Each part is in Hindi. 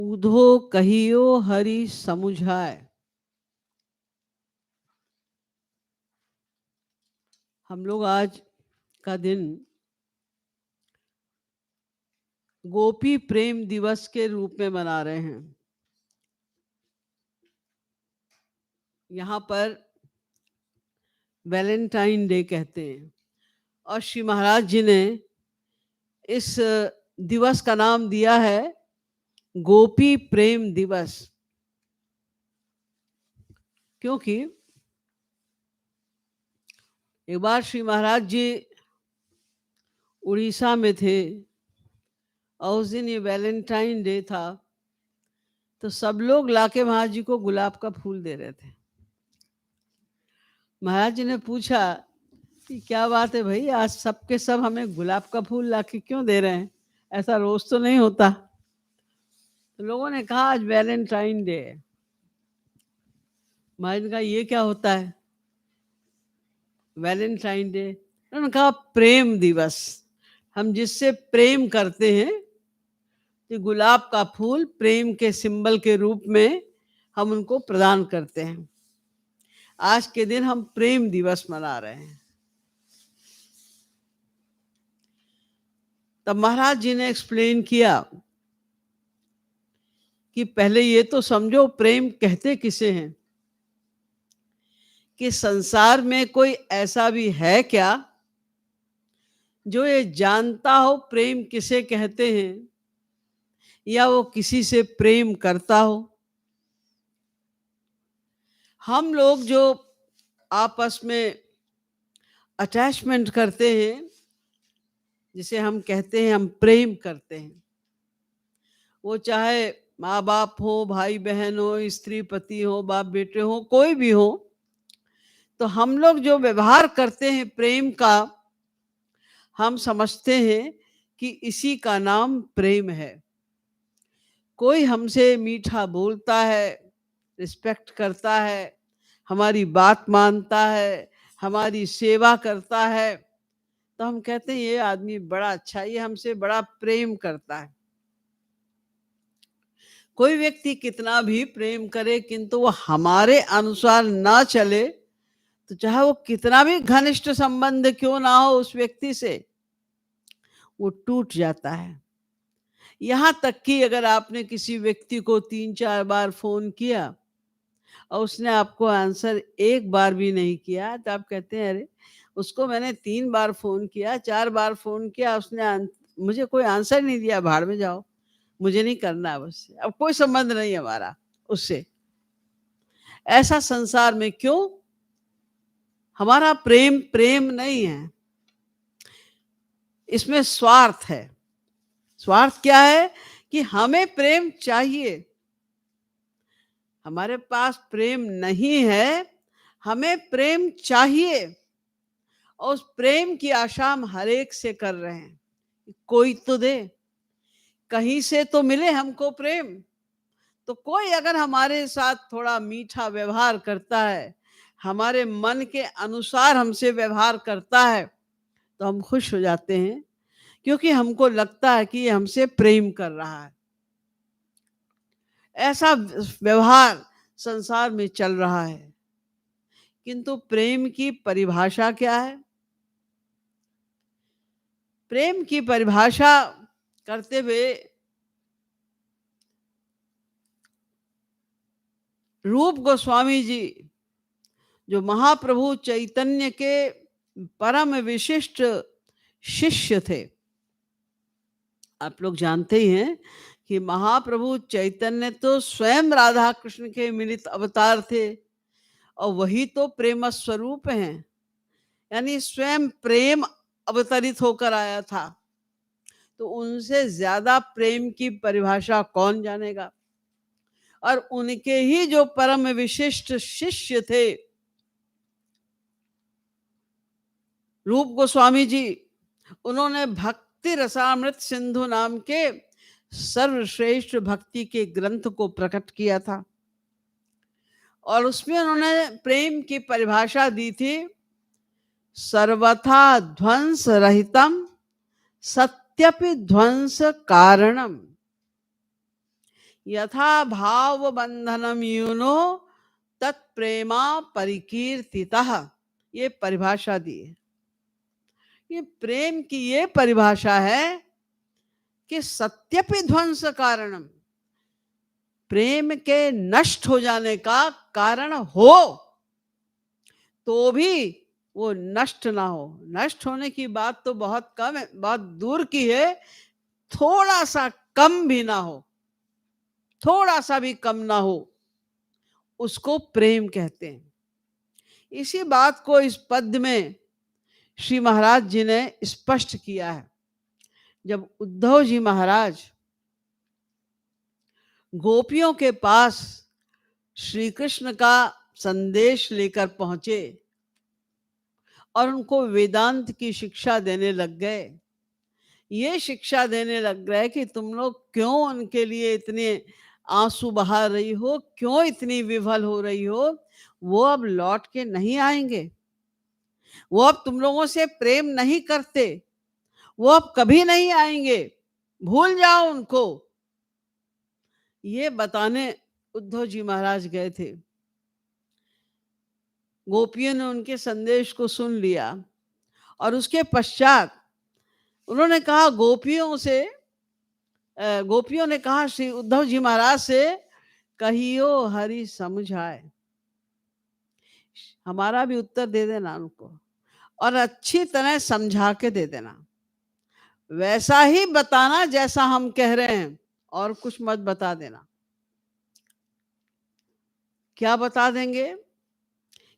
ऊधो कहियो हरि समुझाए। हम लोग आज का दिन गोपी प्रेम दिवस के रूप में मना रहे हैं। यहाँ पर वैलेंटाइन डे कहते हैं और श्री महाराज जी ने इस दिवस का नाम दिया है गोपी प्रेम दिवस, क्योंकि एक बार श्री महाराज जी उड़ीसा में थे और उस दिन ये वैलेंटाइन डे था, तो सब लोग लाके महाराज जी को गुलाब का फूल दे रहे थे। महाराज जी ने पूछा कि क्या बात है भाई, आज सबके सब हमें गुलाब का फूल लाके क्यों दे रहे हैं, ऐसा रोज तो नहीं होता। तो लोगों ने कहा आज वैलेंटाइन डे है। महाराज ने कहा ये क्या होता है वैलेंटाइन डे? उन्होंने कहा प्रेम दिवस, हम जिससे प्रेम करते हैं, कि गुलाब का फूल प्रेम के सिंबल के रूप में हम उनको प्रदान करते हैं। आज के दिन हम प्रेम दिवस मना रहे हैं। तब महाराज जी ने एक्सप्लेन किया कि पहले ये तो समझो प्रेम कहते किसे हैं, कि संसार में कोई ऐसा भी है क्या जो ये जानता हो प्रेम किसे कहते हैं, या वो किसी से प्रेम करता हो। हम लोग जो आपस में अटैचमेंट करते हैं, जिसे हम कहते हैं हम प्रेम करते हैं, वो चाहे माँ बाप हो, भाई बहन हो, स्त्री पति हो, बाप बेटे हो, कोई भी हो, तो हम लोग जो व्यवहार करते हैं प्रेम का, हम समझते हैं कि इसी का नाम प्रेम है। कोई हमसे मीठा बोलता है, रिस्पेक्ट करता है, हमारी बात मानता है, हमारी सेवा करता है, तो हम कहते हैं ये आदमी बड़ा अच्छा है, ये हमसे बड़ा प्रेम करता है। कोई व्यक्ति कितना भी प्रेम करे किंतु वो हमारे अनुसार ना चले, तो चाहे वो कितना भी घनिष्ठ संबंध क्यों ना हो उस व्यक्ति से, वो टूट जाता है। यहाँ तक कि अगर आपने किसी व्यक्ति को 3-4 बार फोन किया और उसने आपको आंसर एक बार भी नहीं किया, तो आप कहते हैं अरे उसको मैंने 3 बार फोन किया, 4 बार फोन किया, उसने मुझे कोई आंसर नहीं दिया, भाड़ में जाओ, मुझे नहीं करना अब उससे, अब कोई संबंध नहीं हमारा उससे। ऐसा संसार में क्यों? हमारा प्रेम प्रेम नहीं है, इसमें स्वार्थ है। स्वार्थ क्या है? कि हमें प्रेम चाहिए, हमारे पास प्रेम नहीं है, हमें प्रेम चाहिए, और उस प्रेम की आशा हम हर एक से कर रहे हैं, कोई तो दे, कहीं से तो मिले हमको प्रेम। तो कोई अगर हमारे साथ थोड़ा मीठा व्यवहार करता है, हमारे मन के अनुसार हमसे व्यवहार करता है, तो हम खुश हो जाते हैं, क्योंकि हमको लगता है कि ये हमसे प्रेम कर रहा है। ऐसा व्यवहार संसार में चल रहा है, किंतु प्रेम की परिभाषा क्या है? प्रेम की परिभाषा करते हुए रूप गोस्वामी जी, जो महाप्रभु चैतन्य के परम विशिष्ट शिष्य थे, आप लोग जानते ही हैं कि महाप्रभु चैतन्य तो स्वयं राधा कृष्ण के मिलित अवतार थे, और वही तो प्रेम स्वरूप हैं, यानी स्वयं प्रेम अवतरित होकर आया था। तो उनसे ज्यादा प्रेम की परिभाषा कौन जानेगा? और उनके ही जो परम विशिष्ट शिष्य थे रूप गोस्वामी जी, उन्होंने भक्ति रसामृत सिंधु नाम के सर्वश्रेष्ठ भक्ति के ग्रंथ को प्रकट किया था, और उसमें उन्होंने प्रेम की परिभाषा दी थी, सर्वथा ध्वंस रहितम सत्यपि ध्वंस कारणम। यथा भाव बंधनम यूनो तत्प्रेमा परिकीर्तितः, ये परिभाषा दी है। ये प्रेम की ये परिभाषा है कि सत्यपि ध्वंस कारणम, प्रेम के नष्ट हो जाने का कारण हो तो भी वो नष्ट ना हो। नष्ट होने की बात तो बहुत कम है, बहुत दूर की है। थोड़ा सा कम भी ना हो, थोड़ा सा भी कम ना हो, उसको प्रेम कहते हैं। इसी बात को इस पद्य में श्री महाराज जी ने स्पष्ट किया है। जब उद्धव जी महाराज गोपियों के पास श्री कृष्ण का संदेश लेकर पहुंचे और उनको वेदांत की शिक्षा देने लग गए, ये शिक्षा देने लग गए कि तुम लोग क्यों उनके लिए इतने आंसू बहा रही हो, क्यों इतनी विफल हो रही हो, वो अब लौट के नहीं आएंगे, वो अब तुम लोगों से प्रेम नहीं करते, वो अब कभी नहीं आएंगे, भूल जाओ उनको। ये बताने उद्धव जी महाराज गए थे। गोपियों ने उनके संदेश को सुन लिया और उसके पश्चात उन्होंने कहा गोपियों ने कहा श्री उद्धव जी महाराज से, कहियो हरि समझ आए। हमारा भी उत्तर दे देना उनको और अच्छी तरह समझा के दे देना, वैसा ही बताना जैसा हम कह रहे हैं, और कुछ मत बता देना। क्या बता देंगे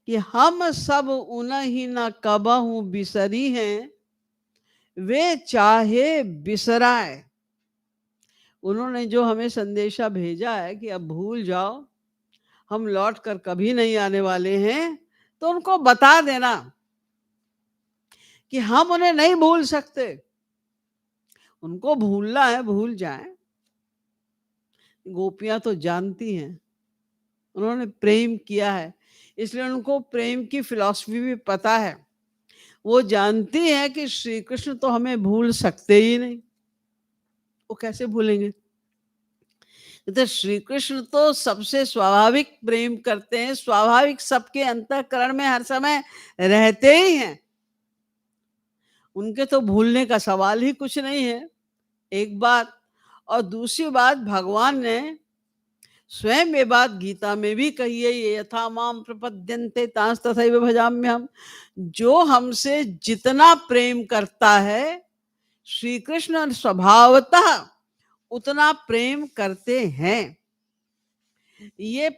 कि हम सब उन्हीं न कबहू बिसरी हैं, वे चाहे बिसराए। उन्होंने जो हमें संदेशा भेजा है कि अब भूल जाओ, हम लौट कर कभी नहीं आने वाले हैं, तो उनको बता देना कि हम उन्हें नहीं भूल सकते। उनको भूलना है, भूल जाएं। गोपियां तो जानती हैं, उन्होंने प्रेम किया है, इसलिए उनको प्रेम की फिलॉसफी भी पता है। वो जानती हैं कि श्री कृष्ण तो हमें भूल सकते ही नहीं, वो कैसे भूलेंगे। तो श्री कृष्ण तो सबसे स्वाभाविक प्रेम करते हैं, स्वाभाविक सबके अंतःकरण में हर समय रहते ही हैं, उनके तो भूलने का सवाल ही कुछ नहीं है। एक बात, और दूसरी बात, भगवान ने स्वयं ये बात गीता में भी कही है, ये यथा माम प्रपद्यन्ते तांस तथैव भजाम्यहम्। जो हमसे जितना प्रेम करता है, श्री कृष्ण स्वभावतः उतना प्रेम करते हैं। ये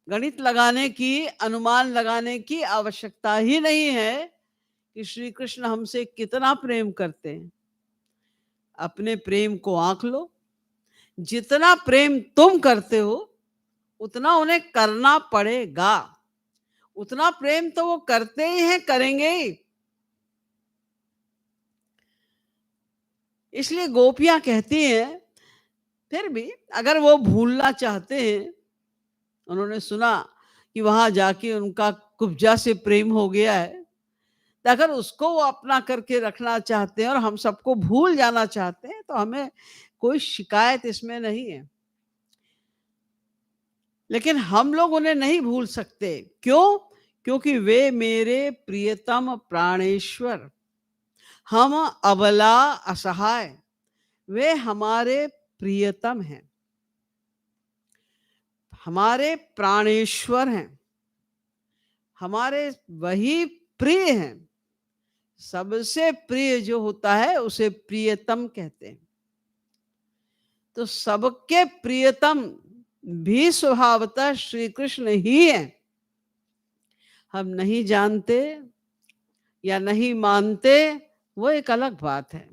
गणित लगाने की, अनुमान लगाने की आवश्यकता ही नहीं है कि श्री कृष्ण हमसे कितना प्रेम करते हैं। अपने प्रेम को आंक लो, जितना प्रेम तुम करते हो उतना उन्हें करना पड़ेगा। उतना प्रेम तो वो करते ही हैं, करेंगे ही। इसलिए गोपियां कहती हैं, फिर भी अगर वो भूलना चाहते हैं, उन्होंने सुना कि वहां जाके उनका कुब्जा से प्रेम हो गया है, तो अगर उसको वो अपना करके रखना चाहते हैं और हम सबको भूल जाना चाहते हैं, तो हमें कोई शिकायत इसमें नहीं है। लेकिन हम लोग उन्हें नहीं भूल सकते। क्यों? क्योंकि वे मेरे प्रियतम प्राणेश्वर, हम अबला असहाय, वे हमारे प्रियतम हैं, हमारे प्राणेश्वर हैं, हमारे वही प्रिय हैं। सबसे प्रिय जो होता है उसे प्रियतम कहते हैं। तो सबके प्रियतम भी स्वभावतः श्री कृष्ण ही हैं। हम नहीं जानते या नहीं मानते, वो एक अलग बात है।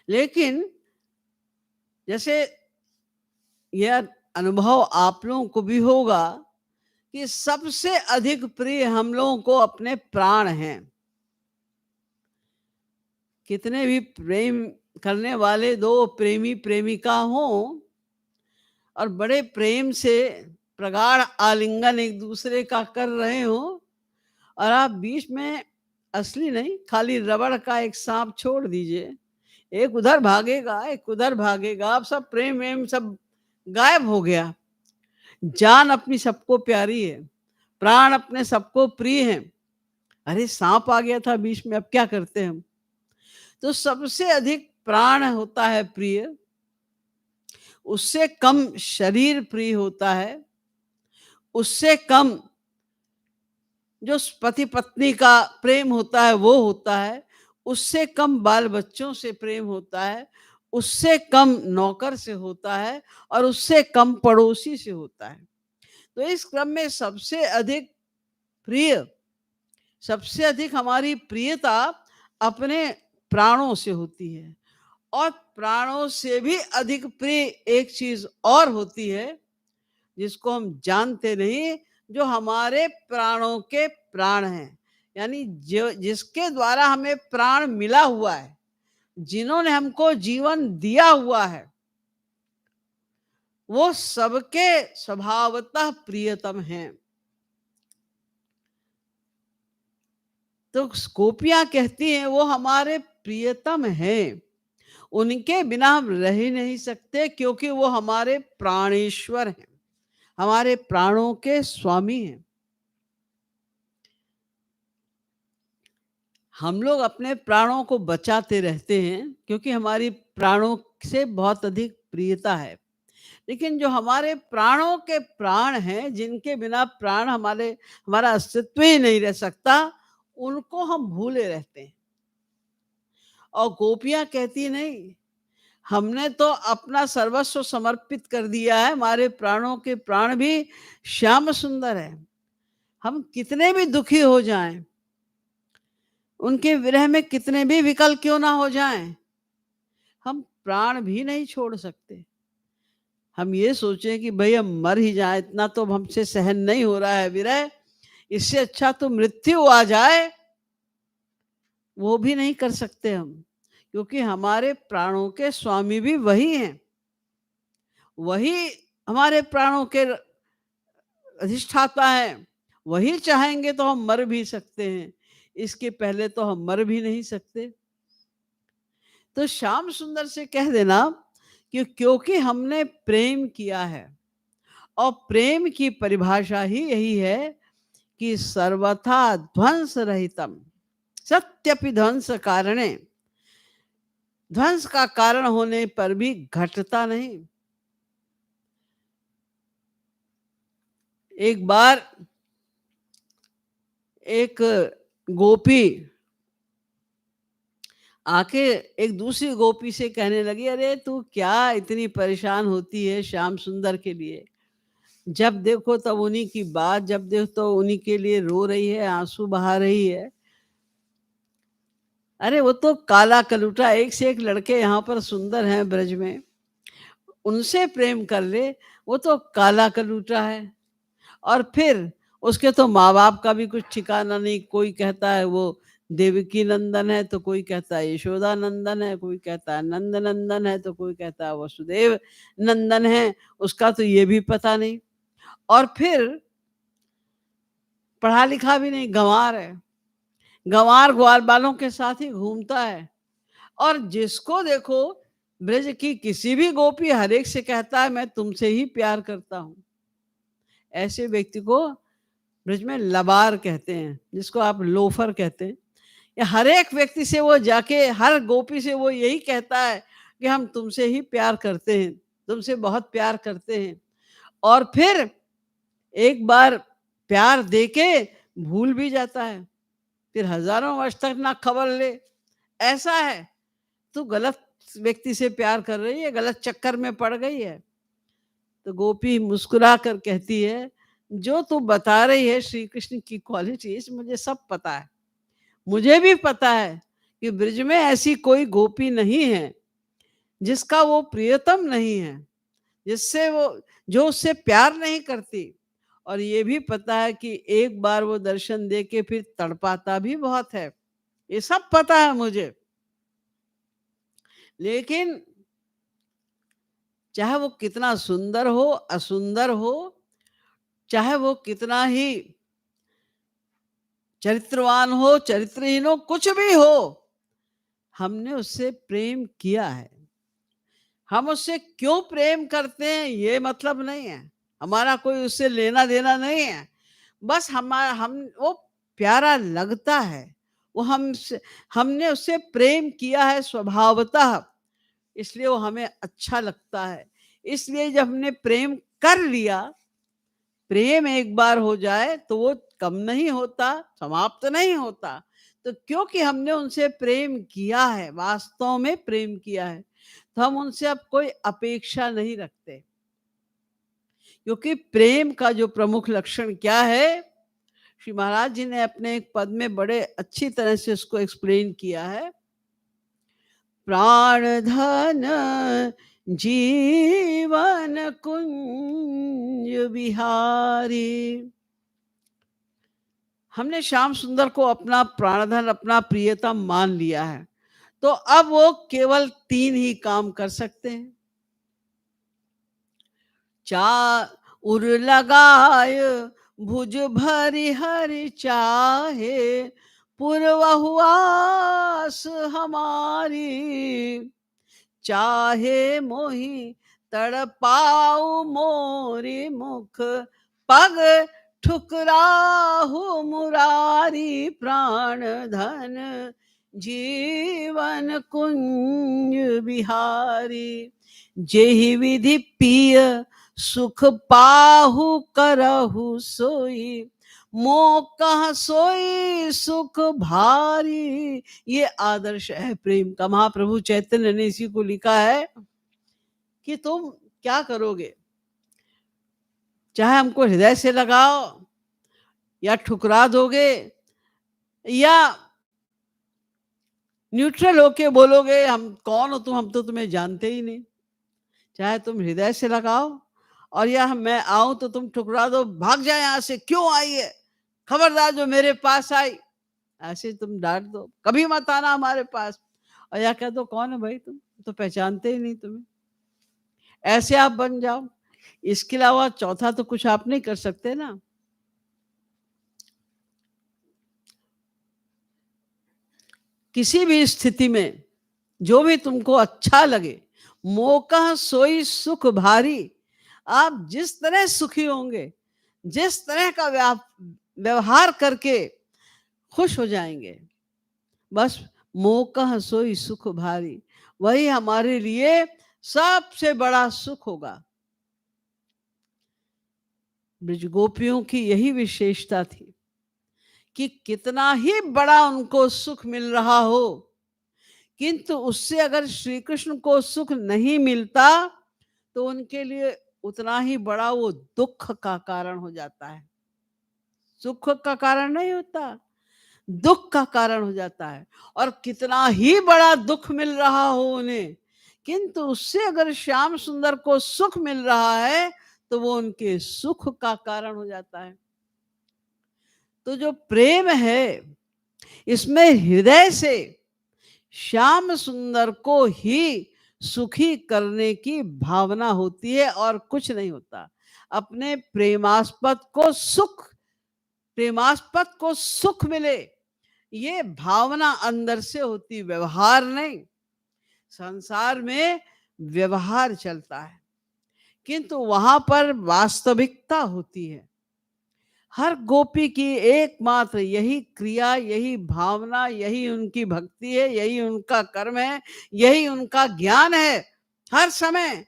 लेकिन जैसे यह अनुभव आप लोगों को भी होगा कि सबसे अधिक प्रिय हम लोगों को अपने प्राण हैं। कितने भी प्रेम करने वाले दो प्रेमी प्रेमिका हों और बड़े प्रेम से प्रगाढ़ आलिंगन एक दूसरे का कर रहे हो, और आप बीच में असली नहीं, खाली रबड़ का एक सांप छोड़ दीजिए, एक उधर भागेगा, एक उधर भागेगा, अब सब प्रेम वेम सब गायब हो गया। जान अपनी सबको प्यारी है, प्राण अपने सबको प्रिय हैं। अरे सांप आ गया था बीच में, अब क्या करते हम? तो सबसे अधिक प्राण होता है प्रिय, उससे कम शरीर प्रिय होता है, उससे कम जो पति पत्नी का प्रेम होता है वो होता है, उससे कम बाल बच्चों से प्रेम होता है, उससे कम नौकर से होता है और उससे कम पड़ोसी से होता है। तो इस क्रम में सबसे अधिक प्रिय, सबसे अधिक हमारी प्रियता अपने प्राणों से होती है। और प्राणों से भी अधिक प्रिय एक चीज और होती है जिसको हम जानते नहीं, जो हमारे प्राणों के प्राण हैं, यानी जो जिसके द्वारा हमें प्राण मिला हुआ है, जिन्होंने हमको जीवन दिया हुआ है, वो सबके स्वभावतः प्रियतम हैं। तो गोपियां कहती हैं वो हमारे प्रियतम हैं, उनके बिना हम रह ही नहीं सकते, क्योंकि वो हमारे प्राणेश्वर हैं, हमारे प्राणों के स्वामी हैं। हम लोग अपने प्राणों को बचाते रहते हैं क्योंकि हमारी प्राणों से बहुत अधिक प्रियता है। लेकिन जो हमारे प्राणों के प्राण हैं, जिनके बिना प्राण हमारा अस्तित्व ही नहीं रह सकता, उनको हम भूले रहते हैं। और गोपियां कहती नहीं, हमने तो अपना सर्वस्व समर्पित कर दिया है, हमारे प्राणों के प्राण भी श्याम सुंदर है। हम कितने भी दुखी हो जाएं, उनके विरह में कितने भी विकल क्यों ना हो जाएं, हम प्राण भी नहीं छोड़ सकते। हम ये सोचें कि भाई हम मर ही जाए, इतना तो हमसे सहन नहीं हो रहा है विरह, इससे अच्छा तो मृत्यु आ जाए, वो भी नहीं कर सकते हम। क्योंकि हमारे प्राणों के स्वामी भी वही हैं, वही हमारे प्राणों के अधिष्ठाता हैं। वही चाहेंगे तो हम मर भी सकते हैं, इसके पहले तो हम मर भी नहीं सकते। तो श्याम सुंदर से कह देना कि क्योंकि हमने प्रेम किया है, और प्रेम की परिभाषा ही यही है कि सर्वथा ध्वंस रहितम, सत्यपि ध्वंस कारणे, ध्वंस का कारण होने पर भी घटता नहीं। एक बार एक गोपी आके एक दूसरी गोपी से कहने लगी, अरे तू क्या इतनी परेशान होती है श्याम सुंदर के लिए, जब देखो तब उन्हीं की बात, जब देखो तो उन्हीं के लिए रो रही है, आंसू बहा रही है। अरे वो तो काला कलूटा, एक से एक लड़के यहाँ पर सुंदर हैं ब्रज में, उनसे प्रेम कर ले, वो तो काला कलूटा है। और फिर उसके तो माँ बाप का भी कुछ ठिकाना नहीं, कोई कहता है वो देवकी नंदन है, तो कोई कहता है यशोदा नंदन है, कोई कहता है नंद नंदन है, तो कोई कहता है वसुदेव नंदन है, उसका तो ये भी पता नहीं। और फिर पढ़ा लिखा भी नहीं, गंवार है, गंवार ग्वाल बालों के साथ ही घूमता है। और जिसको देखो ब्रज की किसी भी गोपी हर एक से कहता है मैं तुमसे ही प्यार करता हूँ। ऐसे व्यक्ति को ब्रज में लबार कहते हैं, जिसको आप लोफर कहते हैं। या हर एक व्यक्ति से वो जाके हर गोपी से वो यही कहता है कि हम तुमसे ही प्यार करते हैं, तुमसे बहुत प्यार करते हैं। और फिर एक बार प्यार देके भूल भी जाता है, फिर हजारों वर्ष तक ना खबर ले। ऐसा है, तू गलत व्यक्ति से प्यार कर रही है, गलत चक्कर में पड़ गई है। तो गोपी मुस्कुरा कर कहती है, जो तू बता रही है श्री कृष्ण की क्वालिटीज मुझे सब पता है। मुझे भी पता है कि ब्रज में ऐसी कोई गोपी नहीं है जिसका वो प्रियतम नहीं है, जिससे वो जो उससे प्यार नहीं करती। और ये भी पता है कि एक बार वो दर्शन दे के फिर तड़पाता भी बहुत है, ये सब पता है मुझे। लेकिन चाहे वो कितना सुंदर हो, असुंदर हो, चाहे वो कितना ही चरित्रवान हो, चरित्रहीन हो, कुछ भी हो, हमने उससे प्रेम किया है। हम उससे क्यों प्रेम करते हैं ये मतलब नहीं है। हमारा कोई उससे लेना-देना नहीं है। बस हम वो प्यारा लगता है। वो हमने उससे प्रेम किया है स्वभावतः, इसलिए वो हमें अच्छा लगता है। इसलिए जब हमने प्रेम कर लिया, प्रेम एक बार हो जाए तो वो कम नहीं होता, समाप्त नहीं होता। तो क्योंकि हमने उनसे प्रेम किया है, वास्तव में प्रेम किया है, तो हम उनसे अब कोई अपेक्षा नहीं रखते। क्योंकि प्रेम का जो प्रमुख लक्षण क्या है, श्री महाराज जी ने अपने एक पद में बड़े अच्छी तरह से उसको एक्सप्लेन किया है। प्राण धन जीवन कुंज बिहारी। हमने श्याम सुंदर को अपना प्राणधन, अपना प्रियतम मान लिया है, तो अब वो केवल 3 ही काम कर सकते हैं। उर लगाय भुज भरि हरि चाहे, पुरवहु आस हमारी। चाहे मोहि तड़पाऊ मोरी मुख, पग ठुकराहु मुरारी। प्राण धन जीवन कुंज बिहारी। जेहि विधि पिय सुख पाहु करहु सोई, मोह कह सोई सुख भारी। ये आदर्श है प्रेम का। महाप्रभु चैतन्य ने इसी को लिखा है कि तुम क्या करोगे, चाहे हमको हृदय से लगाओ या ठुकरा दोगे या न्यूट्रल होके बोलोगे हम कौन हो तुम, हम तो तुम्हें जानते ही नहीं। चाहे तुम हृदय से लगाओ और या मैं आऊं तो तुम ठुकरा दो, भाग जाए यहां से, क्यों आई है, खबरदार जो मेरे पास आई, ऐसे तुम डांट दो, कभी मत आना हमारे पास। और या कह दो कौन है भाई तुम, तो पहचानते ही नहीं तुम्हें, ऐसे आप बन जाओ। इसके अलावा चौथा तो कुछ आप नहीं कर सकते ना। किसी भी स्थिति में जो भी तुमको अच्छा लगे, मौका सोई सुख भारी। आप जिस तरह सुखी होंगे, जिस तरह का व्यवहार करके खुश हो जाएंगे, बस मौका सोई सुख भारी, वही हमारे लिए सबसे बड़ा सुख होगा। ब्रज गोपियों की यही विशेषता थी कि कितना ही बड़ा उनको सुख मिल रहा हो, किंतु उससे अगर श्री कृष्ण को सुख नहीं मिलता तो उनके लिए उतना ही बड़ा वो दुख का कारण हो जाता है। सुख का कारण नहीं होता, दुख का कारण हो जाता है। और कितना ही बड़ा दुख मिल रहा हो उन्हें, किंतु उससे अगर श्याम सुंदर को सुख मिल रहा है तो वो उनके सुख का कारण हो जाता है। तो जो प्रेम है, इसमें हृदय से श्याम सुंदर को ही सुखी करने की भावना होती है और कुछ नहीं होता। अपने प्रेमास्पद को सुख मिले, ये भावना अंदर से होती, व्यवहार नहीं। संसार में व्यवहार चलता है, किंतु वहां पर वास्तविकता होती है। हर गोपी की एकमात्र यही क्रिया, यही भावना, यही उनकी भक्ति है, यही उनका कर्म है, यही उनका ज्ञान है हर समय,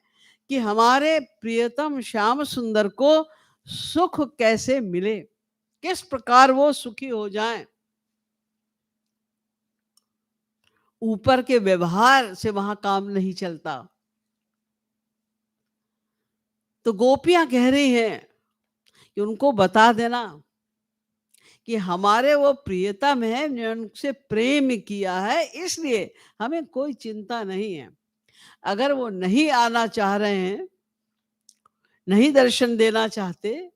कि हमारे प्रियतम श्याम सुंदर को सुख कैसे मिले, किस प्रकार वो सुखी हो जाएं। ऊपर के व्यवहार से वहां काम नहीं चलता। तो गोपियां कह रही हैं कि उनको बता देना कि हमारे वो प्रियतम है, ने उनसे प्रेम किया है, इसलिए हमें कोई चिंता नहीं है। अगर वो नहीं आना चाह रहे हैं, नहीं दर्शन देना चाहते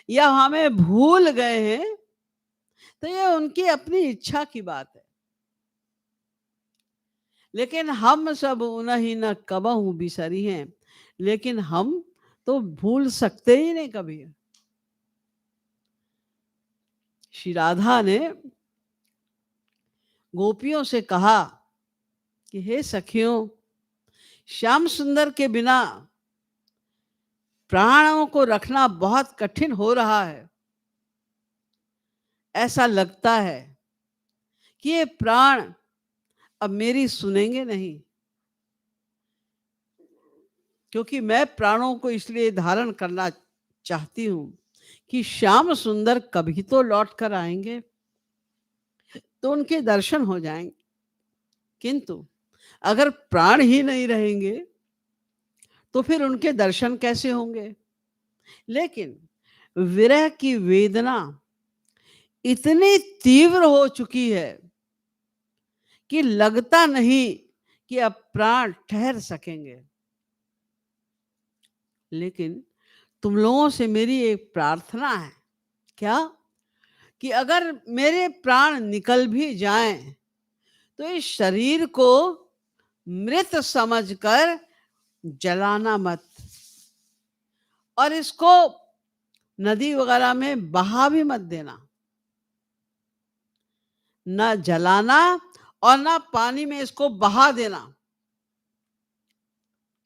या हमें भूल गए हैं, तो ये उनकी अपनी इच्छा की बात है। लेकिन हम सब उनहि न कबहु बिसरी हैं, लेकिन हम तो भूल सकते ही नहीं कभी। श्री राधा ने गोपियों से कहा कि हे सखियों, श्याम सुंदर के बिना प्राणों को रखना बहुत कठिन हो रहा है। ऐसा लगता है कि ये प्राण अब मेरी सुनेंगे नहीं, क्योंकि मैं प्राणों को इसलिए धारण करना चाहती हूं कि श्याम सुंदर कभी तो लौट कर आएंगे, तो उनके दर्शन हो जाएंगे। किंतु अगर प्राण ही नहीं रहेंगे तो फिर उनके दर्शन कैसे होंगे? लेकिन विरह की वेदना इतनी तीव्र हो चुकी है कि लगता नहीं कि अब प्राण ठहर सकेंगे। लेकिन तुम लोगों से मेरी एक प्रार्थना है। क्या? कि अगर मेरे प्राण निकल भी जाएं तो इस शरीर को मृत समझकर जलाना मत, और इसको नदी वगैरह में बहा भी मत देना। ना जलाना और ना पानी में इसको बहा देना।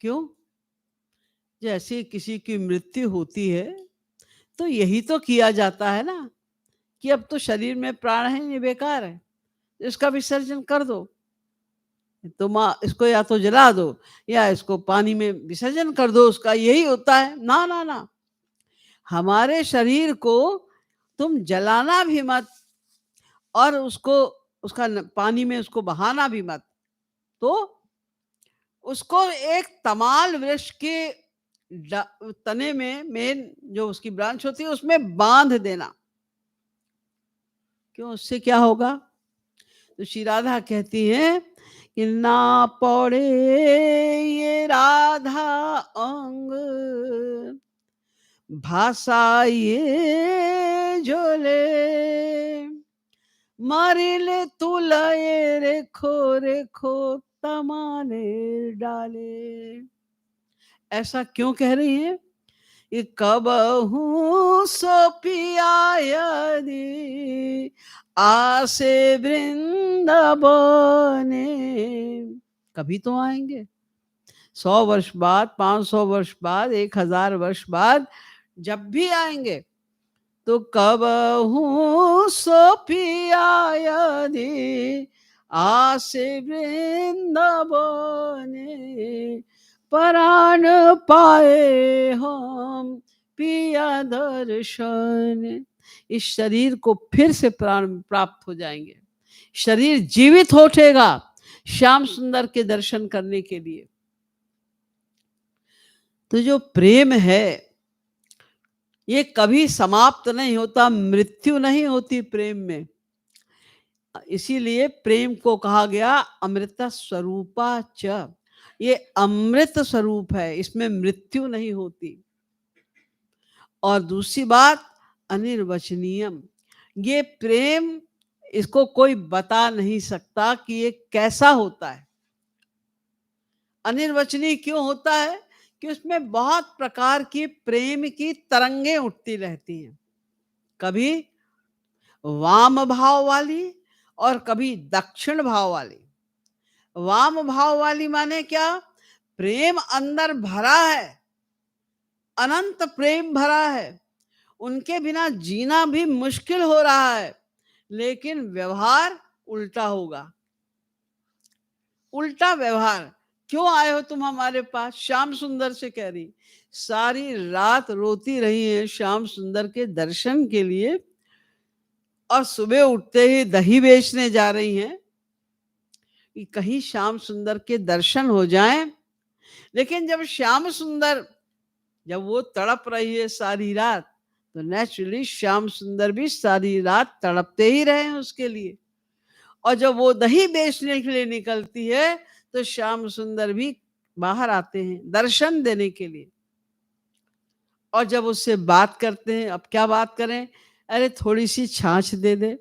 क्यों? जैसे किसी की मृत्यु होती है तो यही तो किया जाता है ना, कि अब तो शरीर में प्राण है, ये बेकार है, इसका विसर्जन कर दो। तो माँ इसको या तो जला दो या इसको पानी में विसर्जन कर दो, उसका यही होता है। ना ना ना, हमारे शरीर को तुम जलाना भी मत और उसको पानी में उसको बहाना भी मत। तो उसको एक तमाल वृक्ष के तने में, मेन जो उसकी ब्रांच होती है, उसमें बांध देना। क्यों? उससे क्या होगा? तो श्री राधा कहती हैं कि ना पड़े ये राधा अंग, भाषा ये झोले, मारिले तुलाए रेखो तमाने डाले। ऐसा क्यों कह रही है? ये कब हूँ सो पिया यदि आसे वृंदावने। कभी तो आएंगे, 100 वर्ष बाद, 500 वर्ष बाद, 1000 वर्ष बाद, जब भी आएंगे तो कब हूँ सो पिया यदि आसे वृंदावने, प्राण पाए हम पिया दर्शन। इस शरीर को फिर से प्राण प्राप्त हो जाएंगे, शरीर जीवित हो उठेगा श्याम सुंदर के दर्शन करने के लिए। तो जो प्रेम है ये कभी समाप्त नहीं होता, मृत्यु नहीं होती प्रेम में। इसीलिए प्रेम को कहा गया अमृत स्वरूपा च। ये अमृत स्वरूप है, इसमें मृत्यु नहीं होती। और दूसरी बात, अनिर्वचनीयम, ये प्रेम, इसको कोई बता नहीं सकता कि ये कैसा होता है। अनिर्वचनीय क्यों होता है? कि उसमें बहुत प्रकार की प्रेम की तरंगें उठती रहती हैं, कभी वाम भाव वाली और कभी दक्षिण भाव वाली। वाम भाव वाली माने क्या? प्रेम अंदर भरा है, अनंत प्रेम भरा है, उनके बिना जीना भी मुश्किल हो रहा है, लेकिन व्यवहार उल्टा होगा। उल्टा व्यवहार। क्यों आए हो तुम हमारे पास? श्याम सुंदर से कह रही, सारी रात रोती रही है श्याम सुंदर के दर्शन के लिए, और सुबह उठते ही दही बेचने जा रही हैं कि कहीं श्याम सुंदर के दर्शन हो जाएं। लेकिन जब श्याम सुंदर, जब वो तड़प रही है सारी रात, तो नेचुरली श्याम सुंदर भी सारी रात तड़पते ही रहे हैं उसके लिए। और जब वो दही बेचने के लिए निकलती है तो श्याम सुंदर भी बाहर आते हैं दर्शन देने के लिए। और जब उससे बात करते हैं, अब क्या बात करें, अरे थोड़ी सी छाछ दे दे,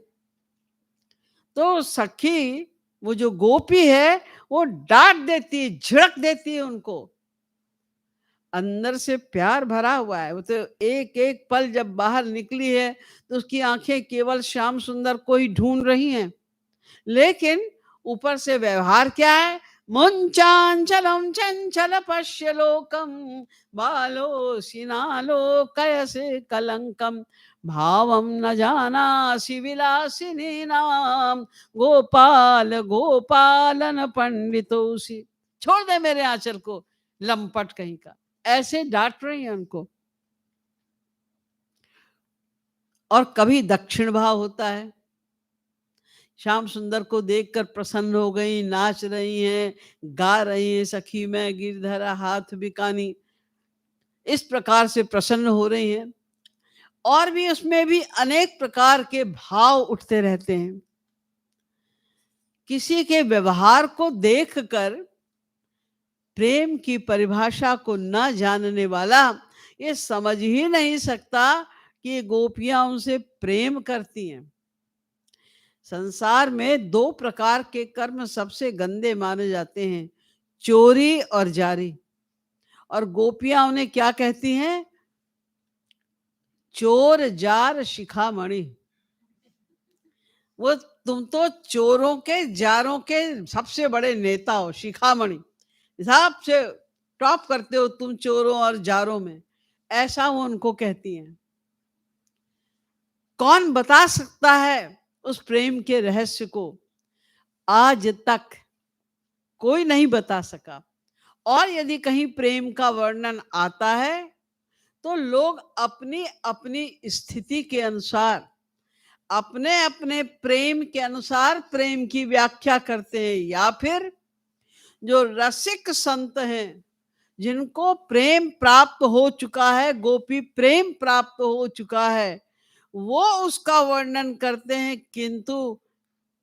तो सखी वो जो गोपी है वो डांट देती है, झिड़क देती है उनको। अंदर से प्यार भरा हुआ है, वो तो एक एक पल जब बाहर निकली है तो उसकी आंखें केवल श्याम सुंदर को ही ढूंढ रही हैं। लेकिन ऊपर से व्यवहार क्या है? मुञ्चाञ्चलं चञ्चल पश्य लोकं बालोऽसि नालोकयसे कलङ्कं भावं न जानासि विलासिनीनां गोपाल गोपालन पंडितोसी। छोड़ दे मेरे आंचल को, लंपट कहीं का। ऐसे डांट रही है उनको। और कभी दक्षिण भाव होता है, श्याम सुंदर को देखकर प्रसन्न हो गई, नाच रही हैं, गा रही हैं, सखी मैं गिरधरा हाथ बिकानी, इस प्रकार से प्रसन्न हो रही हैं। और भी उसमें भी अनेक प्रकार के भाव उठते रहते हैं। किसी के व्यवहार को देखकर प्रेम की परिभाषा को न जानने वाला ये समझ ही नहीं सकता कि गोपियां उनसे प्रेम करती हैं। संसार में दो प्रकार के कर्म सबसे गंदे माने जाते हैं, चोरी और जारी। और गोपियां उन्हें क्या कहती हैं? चोर जार शिखामणि। वो तुम तो चोरों के जारों के सबसे बड़े नेता हो, शिखामणि, सबसे टॉप करते हो तुम चोरों और जारों में, ऐसा वो उनको कहती हैं। कौन बता सकता है उस प्रेम के रहस्य को? आज तक कोई नहीं बता सका। और यदि कहीं प्रेम का वर्णन आता है तो लोग अपनी अपनी स्थिति के अनुसार, अपने अपने प्रेम के अनुसार प्रेम की व्याख्या करते हैं। या फिर जो रसिक संत हैं, जिनको प्रेम प्राप्त हो चुका है, गोपी प्रेम प्राप्त हो चुका है, वो उसका वर्णन करते हैं, किंतु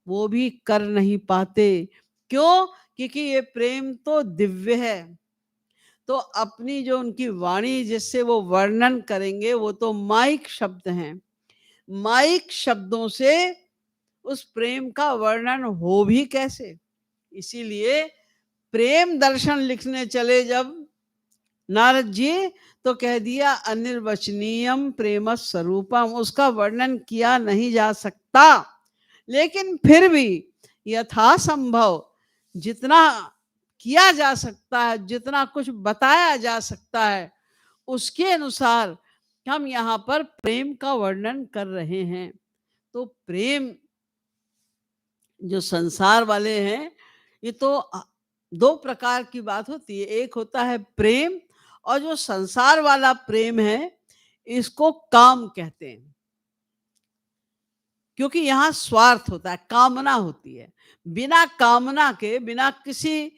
वो भी कर नहीं पाते। क्यों? क्योंकि ये प्रेम तो दिव्य है। तो अपनी जो उनकी वाणी जिससे वो वर्णन करेंगे वो तो माइक शब्द हैं। माइक शब्दों से उस प्रेम का वर्णन हो भी कैसे? इसीलिए प्रेम दर्शन लिखने चले जब नारद जी, तो कह दिया अनिर्वचनीयम प्रेम स्वरूपम, उसका वर्णन किया नहीं जा सकता। लेकिन फिर भी यथासंभव जितना किया जा सकता है, जितना कुछ बताया जा सकता है, उसके अनुसार हम यहाँ पर प्रेम का वर्णन कर रहे हैं। तो प्रेम जो संसार वाले हैं, ये तो दो प्रकार की बात होती है। एक होता है प्रेम, और जो संसार वाला प्रेम है इसको काम कहते हैं। क्योंकि यहाँ स्वार्थ होता है, कामना होती है। बिना कामना के, बिना किसी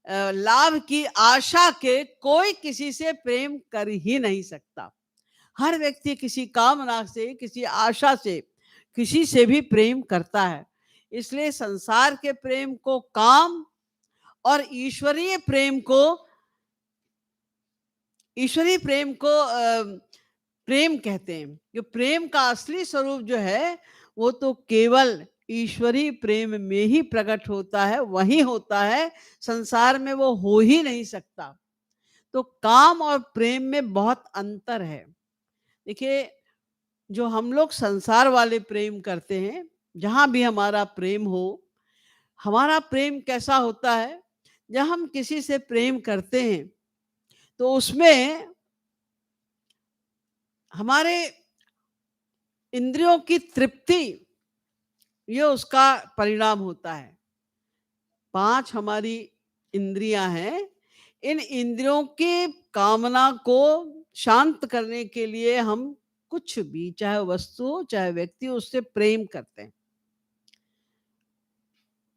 लाभ की आशा के कोई किसी से प्रेम कर ही नहीं सकता। हर व्यक्ति किसी कामना से, किसी आशा से, किसी से भी प्रेम करता है। इसलिए संसार के प्रेम को काम, और ईश्वरीय प्रेम को प्रेम कहते हैं। जो प्रेम का असली स्वरूप जो है वो तो केवल ईश्वरीय प्रेम में ही प्रकट होता है, वही होता है, संसार में वो हो ही नहीं सकता। तो काम और प्रेम में बहुत अंतर है। देखिए, जो हम लोग संसार वाले प्रेम करते हैं, जहां भी हमारा प्रेम हो, हमारा प्रेम कैसा होता है? जब हम किसी से प्रेम करते हैं तो उसमें हमारे इंद्रियों की तृप्ति, ये उसका परिणाम होता है। 5 हमारी इंद्रियां हैं। इन इंद्रियों की कामना को शांत करने के लिए हम कुछ भी, चाहे वस्तु हो चाहे व्यक्ति हो, उससे प्रेम करते हैं।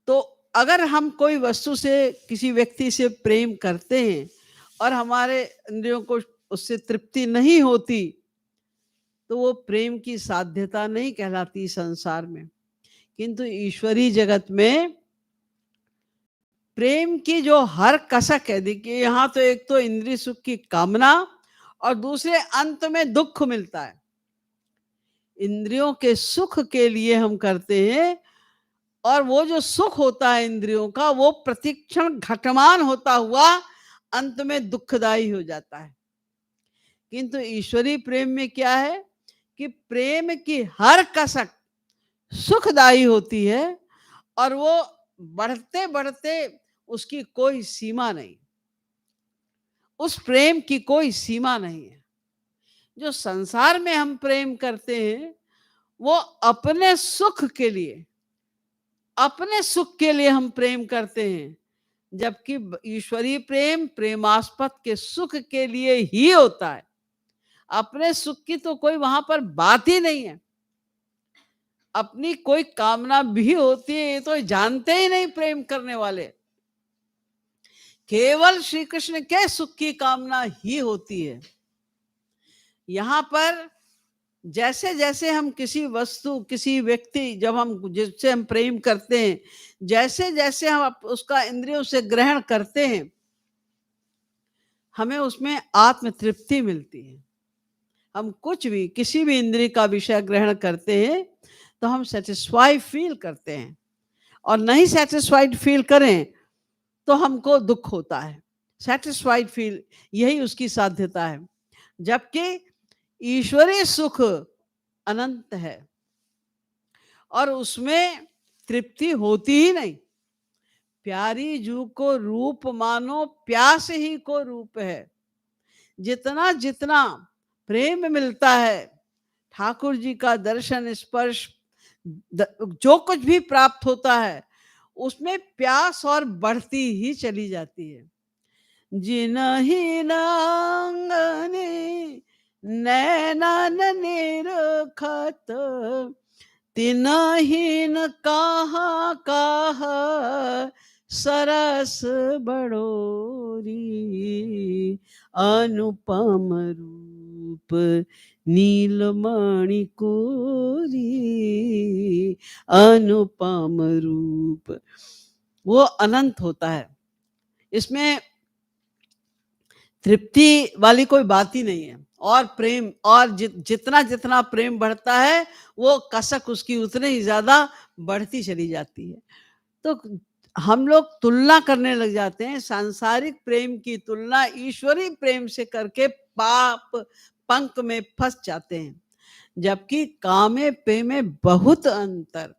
तो अगर हम कोई वस्तु से, किसी व्यक्ति से प्रेम करते हैं और हमारे इंद्रियों को उससे तृप्ति नहीं होती, तो वो प्रेम की साध्यता नहीं कहलाती संसार में। किंतु ईश्वरीय जगत में प्रेम की जो हर कसक है, देखिए यहाँ तो एक तो इंद्रिय सुख की कामना, और दूसरे अंत में दुख मिलता है। इंद्रियों के सुख के लिए हम करते हैं, और वो जो सुख होता है इंद्रियों का, वो प्रतिक्षण घटमान होता हुआ अंत में दुखदाई हो जाता है। किंतु ईश्वरीय प्रेम में क्या है कि प्रेम की हर कसक सुखदायी होती है, और वो बढ़ते बढ़ते उसकी कोई सीमा नहीं, उस प्रेम की कोई सीमा नहीं है। जो संसार में हम प्रेम करते हैं, वो अपने सुख के लिए हम प्रेम करते हैं, जबकि ईश्वरीय प्रेम प्रेमास्पद के सुख के लिए ही होता है। अपने सुख की तो कोई वहां पर बात ही नहीं है। अपनी कोई कामना भी होती है ये तो जानते ही नहीं प्रेम करने वाले। केवल श्री कृष्ण के सुख की कामना ही होती है। यहाँ पर जैसे जैसे हम किसी वस्तु, किसी व्यक्ति, जब हम जिससे हम प्रेम करते हैं, जैसे जैसे हम उसका इंद्रियों से ग्रहण करते हैं, हमें उसमें आत्म तृप्ति मिलती है। हम कुछ भी, किसी भी इंद्रिय का विषय ग्रहण करते हैं तो हम सेटिस्फाई फील करते हैं, और नहीं सेटिस्फाइड फील करें तो हमको दुख होता है। सेटिस्फाइड फील, यही उसकी साध्यता है। जबकि ईश्वरीय सुख अनंत है और उसमें तृप्ति होती ही नहीं। प्यारी जू को रूप मानो प्यास ही को रूप है। जितना जितना प्रेम मिलता है, ठाकुर जी का दर्शन स्पर्श, जो कुछ भी प्राप्त होता है, उसमें प्यास और बढ़ती ही चली जाती है। जिनहि नांगने नैनन निरखत, तिनहि न कहा कहा सरस बड़ोरी। अनुपम रूप नीलमणि कोरी, अनुपम रूप, वो अनंत होता है। इसमें तृप्ति वाली कोई बात ही नहीं है। और प्रेम, और जितना जितना प्रेम बढ़ता है, वो कसक उसकी उतने ही ज्यादा बढ़ती चली जाती है। तो हम लोग तुलना करने लग जाते हैं, सांसारिक प्रेम की तुलना ईश्वरीय प्रेम से करके पाप पंख में फंस जाते हैं। जबकि कामे प्रेमे बहुत अंतर।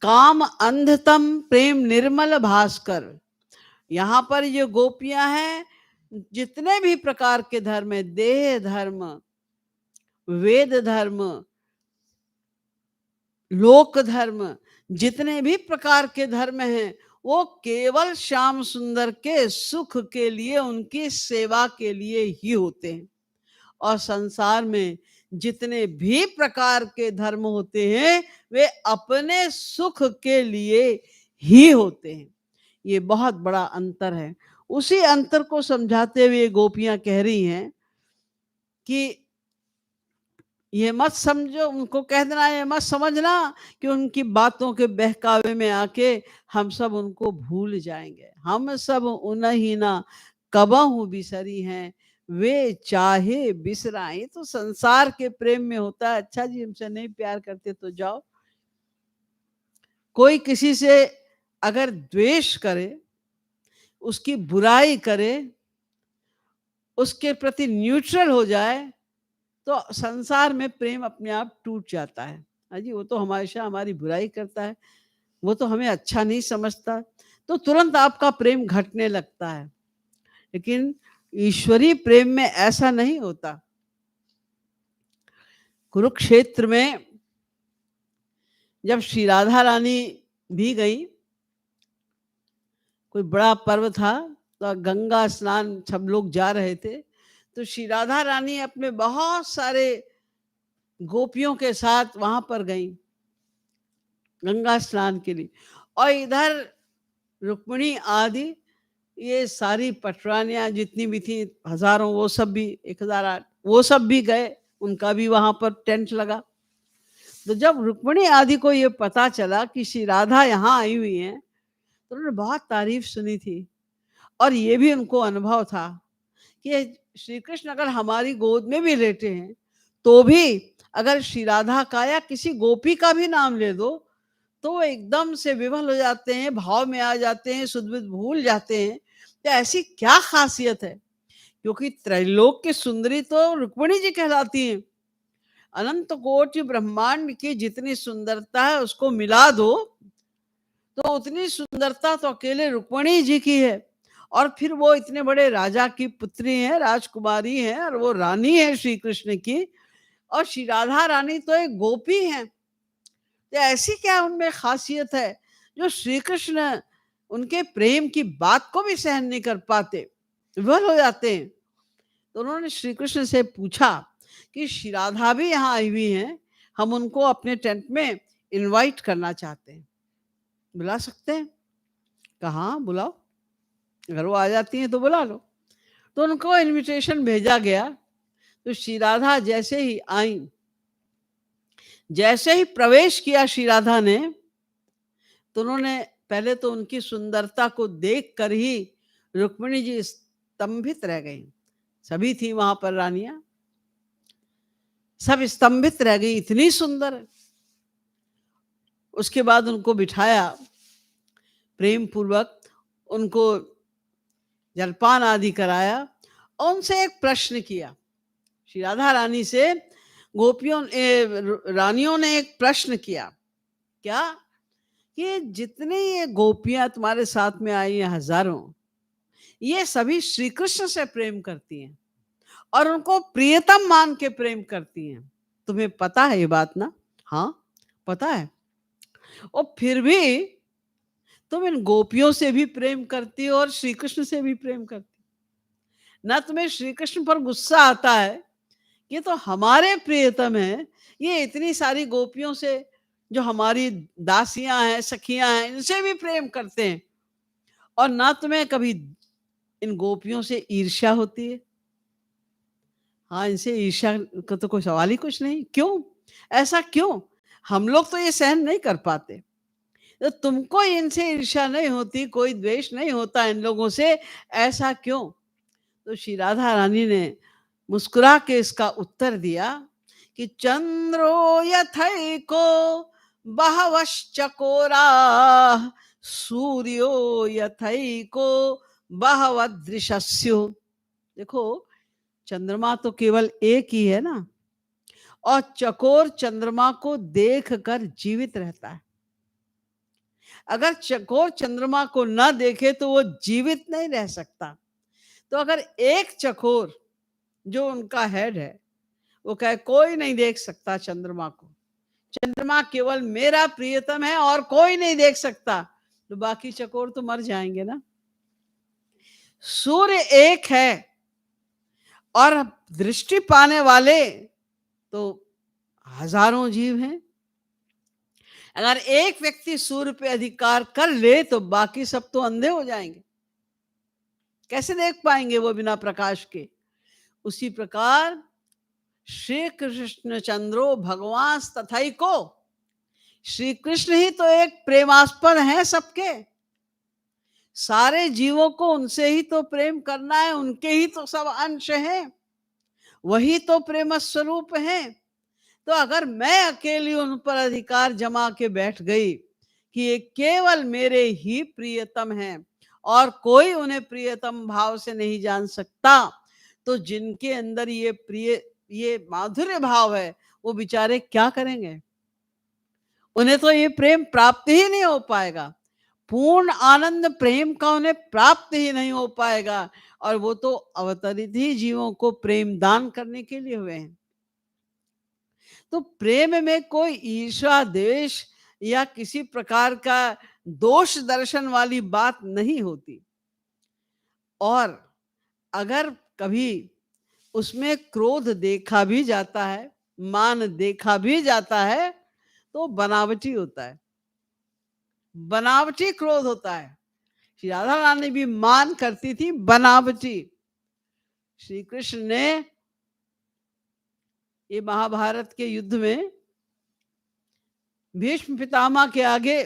काम अंधतम प्रेम निर्मल भास्कर। यहाँ पर ये गोपियां हैं, जितने भी प्रकार के धर्म है, देह धर्म, वेद धर्म, लोक धर्म, जितने भी प्रकार के धर्म हैं, वो केवल श्याम सुंदर के सुख के लिए, उनकी सेवा के लिए ही होते हैं। और संसार में जितने भी प्रकार के धर्म होते हैं, वे अपने सुख के लिए ही होते हैं। ये बहुत बड़ा अंतर है। उसी अंतर को समझाते हुए गोपियां कह रही हैं कि ये मत समझो, उनको कह देना, ये मत समझना कि उनकी बातों के बहकावे में आके हम सब उनको भूल जाएंगे। हम सब उन्हीं ना कबहू बिसरी हैं, वे चाहे बिसराए। तो संसार के प्रेम में होता है, अच्छा जी हमसे नहीं प्यार करते तो जाओ। कोई किसी से अगर द्वेष करे, उसकी बुराई करे, उसके प्रति न्यूट्रल हो जाए, तो संसार में प्रेम अपने आप टूट जाता है। हाँ जी, वो तो हमेशा हमारी बुराई करता है, वो तो हमें अच्छा नहीं समझता, तो तुरंत आपका प्रेम घटने लगता है। लेकिन ईश्वरीय प्रेम में ऐसा नहीं होता। कुरुक्षेत्र में जब श्री राधा रानी भी गई, कोई बड़ा पर्व था, तो गंगा स्नान सब लोग जा रहे थे, तो श्री राधा रानी अपने बहुत सारे गोपियों के साथ वहां पर गई गंगा स्नान के लिए। और इधर रुक्मिणी आदि, ये सारी पटरानियां जितनी भी थी, हजारों, वो सब भी 1008, वो सब भी गए, उनका भी वहां पर टेंट लगा। तो जब रुक्मिणी आदि को ये पता चला कि श्री राधा यहाँ आई हुई हैं, तो उन्होंने बहुत तारीफ सुनी थी, और ये भी उनको अनुभव था कि श्री कृष्ण अगर हमारी गोद में भी लेटे हैं, तो भी अगर श्री राधा का या किसी गोपी का भी नाम ले दो, तो वो एकदम से विवल हो जाते हैं, भाव में आ जाते हैं, सुध-बुध भूल जाते हैं। तो ऐसी क्या खासियत है? क्योंकि त्रैलोक की सुंदरी तो रुक्मिणी जी कहलाती हैं। अनंत कोटि ब्रह्मांड की जितनी सुंदरता है, उसको मिला दो तो उतनी सुंदरता तो अकेले रुक्मिणी जी की है, और फिर वो इतने बड़े राजा की पुत्री हैं, राजकुमारी हैं, और वो रानी है श्री कृष्ण की, और श्री राधा रानी तो एक गोपी हैं। तो ऐसी क्या उनमें खासियत है जो श्री कृष्ण उनके प्रेम की बात को भी सहन नहीं कर पाते, विवल हो जाते हैं। तो उन्होंने श्री कृष्ण से पूछा कि श्री राधा भी यहाँ आई हुई हैं, हम उनको अपने टेंट में इनवाइट करना चाहते हैं, बुला सकते हैं? कहा हाँ, बुलाओ, अगर वो आ जाती हैं तो बुला लो। तो उनको इनविटेशन भेजा गया। तो श्री राधा जैसे ही आई, जैसे ही प्रवेश किया श्री राधा ने, तो उन्होंने पहले तो उनकी सुंदरता को देख कर ही रुक्मिणी जी स्तंभित रह गई। सभी थी वहां पर रानियां, सब स्तंभित रह गई, इतनी सुंदर है। उसके बाद उनको बिठाया, प्रेम पूर्वक उनको जलपान आदि कराया, और उनसे एक प्रश्न किया। श्री राधा रानी से रानियों ने एक प्रश्न किया। क्या? कि जितनी ये गोपियां तुम्हारे साथ में आई हैं, हजारों, ये सभी श्री कृष्ण से प्रेम करती हैं और उनको प्रियतम मान के प्रेम करती हैं। तुम्हें पता है ये बात ना? हाँ, पता है। और फिर भी तुम इन गोपियों से भी प्रेम करती हो और श्री कृष्ण से भी प्रेम करती हो। ना तुम्हें श्री कृष्ण पर गुस्सा आता है, ये तो हमारे प्रियतम हैं, ये इतनी सारी गोपियों से, जो हमारी दासियां हैं, सखियां हैं, इनसे भी प्रेम करते हैं, और ना तुम्हें कभी इन गोपियों से ईर्ष्या होती है। हाँ, इनसे ईर्ष्या का तो कोई सवाल ही कुछ नहीं। क्यों? ऐसा क्यों? हम लोग तो ये सहन नहीं कर पाते। तो तुमको इनसे ईर्ष्या नहीं होती, कोई द्वेष नहीं होता इन लोगों से, ऐसा क्यों? तो श्री राधा रानी ने मुस्कुरा के इसका उत्तर दिया कि चंद्रो यथैको बहवश्चकोरा, सूर्यो यथैको बहवदृशस्यु। देखो, चंद्रमा तो केवल एक ही है ना, और चकोर चंद्रमा को देखकर जीवित रहता है। अगर चकोर चंद्रमा को ना देखे तो वो जीवित नहीं रह सकता। तो अगर एक चकोर जो उनका हेड है वो कहे कोई नहीं देख सकता चंद्रमा को, चंद्रमा केवल मेरा प्रियतम है और कोई नहीं देख सकता, तो बाकी चकोर तो मर जाएंगे ना। सूर्य एक है और दृष्टि पाने वाले तो हजारों जीव हैं। अगर एक व्यक्ति सूर्य पे अधिकार कर ले तो बाकी सब तो अंधे हो जाएंगे, कैसे देख पाएंगे वो बिना प्रकाश के। उसी प्रकार श्री कृष्ण चंद्रो भगवान तथई को, श्री कृष्ण ही तो एक प्रेमास्पद है सबके, सारे जीवों को उनसे ही तो प्रेम करना है, उनके ही तो सब अंश हैं, वही तो प्रेम स्वरूप है। तो अगर मैं अकेली उन पर अधिकार जमा के बैठ गई कि ये केवल मेरे ही प्रियतम हैं और कोई उन्हें प्रियतम भाव से नहीं जान सकता, तो जिनके अंदर ये माधुर्य भाव है वो बेचारे क्या करेंगे? उन्हें तो ये प्रेम प्राप्त ही नहीं हो पाएगा, पूर्ण आनंद प्रेम का उन्हें प्राप्त ही नहीं हो पाएगा, और वो तो अवतरित ही जीवों को प्रेम दान करने के लिए हुए हैं। तो प्रेम में कोई ईर्ष्या, द्वेष या किसी प्रकार का दोष दर्शन वाली बात नहीं होती। और अगर कभी उसमें क्रोध देखा भी जाता है, मान देखा भी जाता है, तो बनावटी होता है, बनावटी क्रोध होता है। श्री राधा रानी भी मान करती थी बनावटी। श्री कृष्ण ने ये महाभारत के युद्ध में भीष्म पितामह के आगे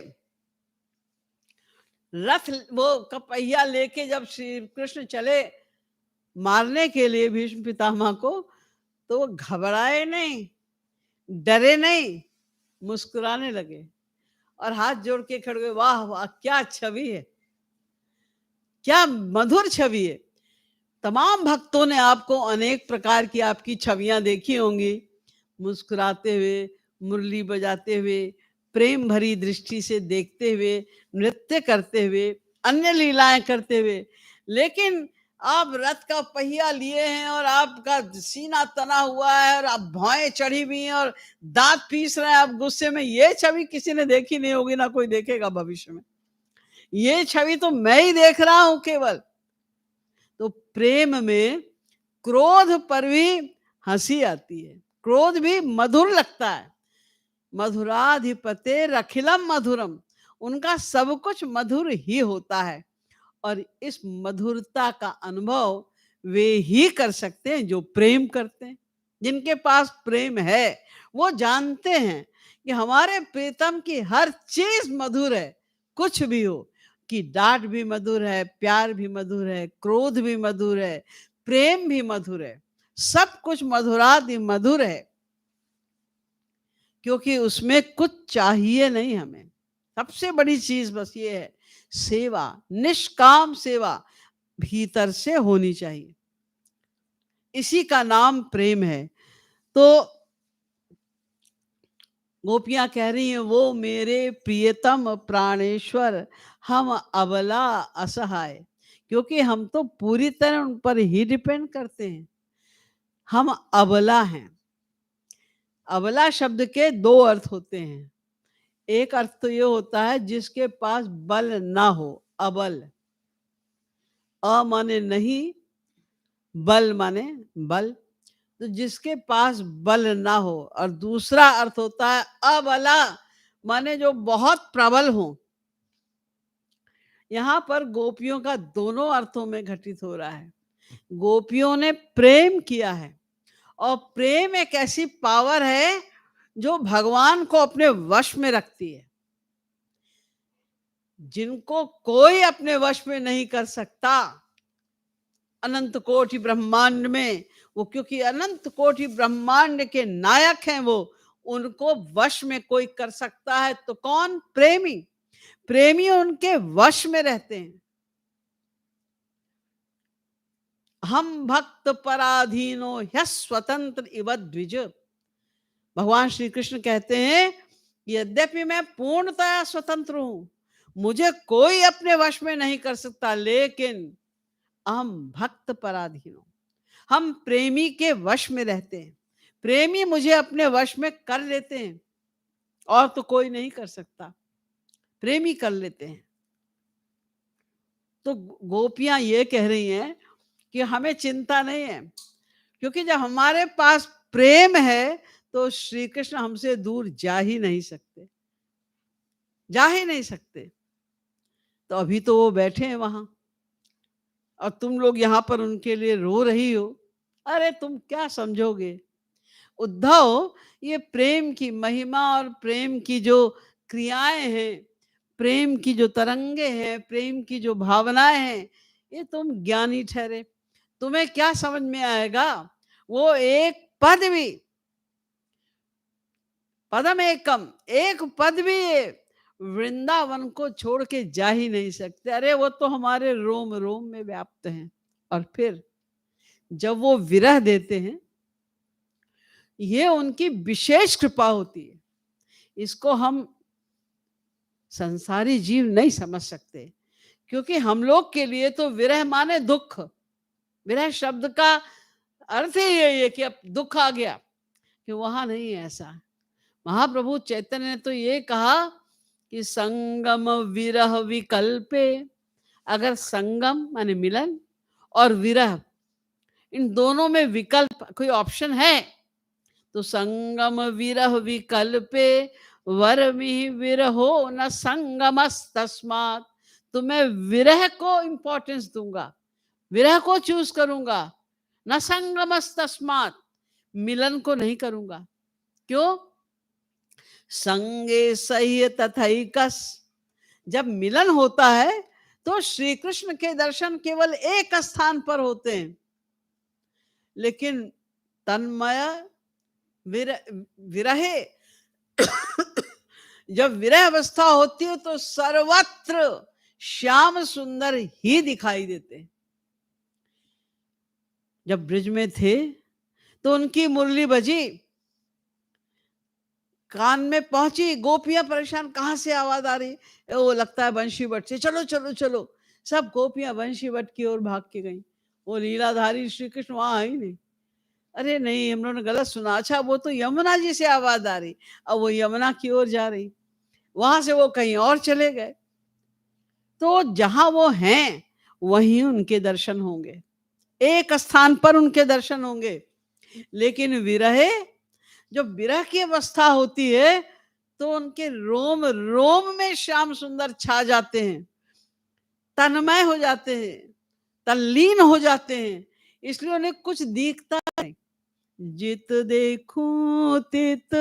रथ, वो कपहिया लेके जब श्री कृष्ण चले मारने के लिए भीष्म पितामह को, तो वो घबराए नहीं, डरे नहीं, मुस्कुराने लगे और हाथ जोड़ के खड़े हुए। वाह वाह, क्या छवि है, क्या मधुर छवि है। तमाम भक्तों ने आपको अनेक प्रकार की आपकी छवियां देखी होंगी, मुस्कुराते हुए, मुरली बजाते हुए, प्रेम भरी दृष्टि से देखते हुए, नृत्य करते हुए, अन्य लीलाएं करते हुए। लेकिन आप रथ का पहिया लिए हैं और आपका सीना तना हुआ है और आप भौएं चढ़ी हुई हैं और दांत पीस रहे हैं आप गुस्से में, ये छवि किसी ने देखी नहीं होगी, ना कोई देखेगा भविष्य में। ये छवि तो मैं ही देख रहा हूं केवल। तो प्रेम में क्रोध पर भी हंसी आती है, क्रोध भी मधुर लगता है। मधुराधिपते रखिलम मधुरम, उनका सब कुछ मधुर ही होता है। और इस मधुरता का अनुभव वे ही कर सकते हैं जो प्रेम करते हैं। जिनके पास प्रेम है वो जानते हैं कि हमारे प्रीतम की हर चीज मधुर है, कुछ भी हो, कि डांट भी मधुर है, प्यार भी मधुर है, क्रोध भी मधुर है, प्रेम भी मधुर है, सब कुछ मधुरादि मधुर है। क्योंकि उसमें कुछ चाहिए नहीं हमें। सबसे बड़ी चीज बस ये है, सेवा, निष्काम सेवा भीतर से होनी चाहिए। इसी का नाम प्रेम है। तो गोपियां कह रही हैं, वो मेरे प्रियतम प्राणेश्वर, हम अबला असहाय। क्योंकि हम तो पूरी तरह उन पर ही डिपेंड करते हैं। हम अबला हैं। अबला शब्द के दो अर्थ होते हैं। एक अर्थ तो ये होता है जिसके पास बल ना हो, अबल। अ माने नहीं, बल माने बल। तो जिसके पास बल ना हो। और दूसरा अर्थ होता है अबला, माने जो बहुत प्रबल हो। यहां पर गोपियों का दोनों अर्थों में घटित हो रहा है। गोपियों ने प्रेम किया है, और प्रेम एक ऐसी पावर है जो भगवान को अपने वश में रखती है, जिनको कोई अपने वश में नहीं कर सकता। अनंत कोटि ब्रह्मांड में वो, क्योंकि अनंत कोटि ब्रह्मांड के नायक हैं वो, उनको वश में कोई कर सकता है तो कौन? प्रेमी। प्रेमी उनके वश में रहते हैं। हम भक्त पराधीनो ह्य स्वतंत्र इव द्विज। भगवान श्री कृष्ण कहते हैं, यद्यपि मैं पूर्णतया स्वतंत्र हूं, मुझे कोई अपने वश में नहीं कर सकता, लेकिन हम भक्त पराधीन, हम प्रेमी के वश में रहते हैं। प्रेमी मुझे अपने वश में कर लेते हैं, और तो कोई नहीं कर सकता, प्रेमी कर लेते हैं। तो गोपियां ये कह रही हैं कि हमें चिंता नहीं है, क्योंकि जब हमारे पास प्रेम है तो श्री कृष्ण हमसे दूर जा ही नहीं सकते, जा ही नहीं सकते। तो अभी तो वो बैठे हैं वहां, और तुम लोग यहाँ पर उनके लिए रो रही हो। अरे तुम क्या समझोगे उद्धव, ये प्रेम की महिमा और प्रेम की जो क्रियाएं हैं, प्रेम की जो तरंगे हैं, प्रेम की जो भावनाएं हैं, ये तुम ज्ञानी ठहरे, तुम्हें क्या समझ में आएगा। वो एक पद भी, पदम एकम, एक पद भी वृंदावन को छोड़ के जा ही नहीं सकते। अरे वो तो हमारे रोम रोम में व्याप्त हैं। और फिर जब वो विरह देते हैं, ये उनकी विशेष कृपा होती है। इसको हम संसारी जीव नहीं समझ सकते, क्योंकि हम लोग के लिए तो विरह माने दुख। विरह शब्द का अर्थ ही यही है कि अब दुख आ गया, कि वहां नहीं है ऐसा। महाप्रभु चैतन्य ने तो ये कहा कि संगम विरह विकल्पे, अगर संगम माने मिलन और विरह, इन दोनों में विकल्प कोई ऑप्शन है तो संगम विरह विकल्पे वरमि विरहो न संगमस तस्मात्। तो मैं विरह को इंपॉर्टेंस दूंगा, विरह को चूज करूंगा, न संगमस तस्मात्, मिलन को नहीं करूंगा। क्यों? संगे सह्य तथैकस, जब मिलन होता है तो श्री कृष्ण के दर्शन केवल एक स्थान पर होते हैं, लेकिन तन्मय विरहे जब विरह अवस्था होती है तो सर्वत्र श्याम सुंदर ही दिखाई देते हैं। जब ब्रिज में थे तो उनकी मुरली बजी, कान में पहुंची, गोपियां परेशान, कहाँ से आवाज आ रही? वो लगता है बंशी बट से, चलो चलो चलो। सब गोपियां बंशी बट की ओर भाग के गई। वो लीलाधारी श्री कृष्ण वहां आई नहीं। अरे नहीं, हम लोगों ने गलत सुना। अच्छा, वो तो यमुना जी से आवाज आ रही। अब वो यमुना की ओर जा रही, वहां से वो कहीं और चले गए। तो जहां वो हैं वहीं उनके दर्शन होंगे, एक स्थान पर उनके दर्शन होंगे। लेकिन विरहे, जब विरह की अवस्था होती है तो उनके रोम रोम में श्याम सुंदर छा जाते हैं, तन्मय हो जाते हैं, तल्लीन हो जाते हैं। इसलिए उन्हें कुछ दिखता है। जित देखूं तित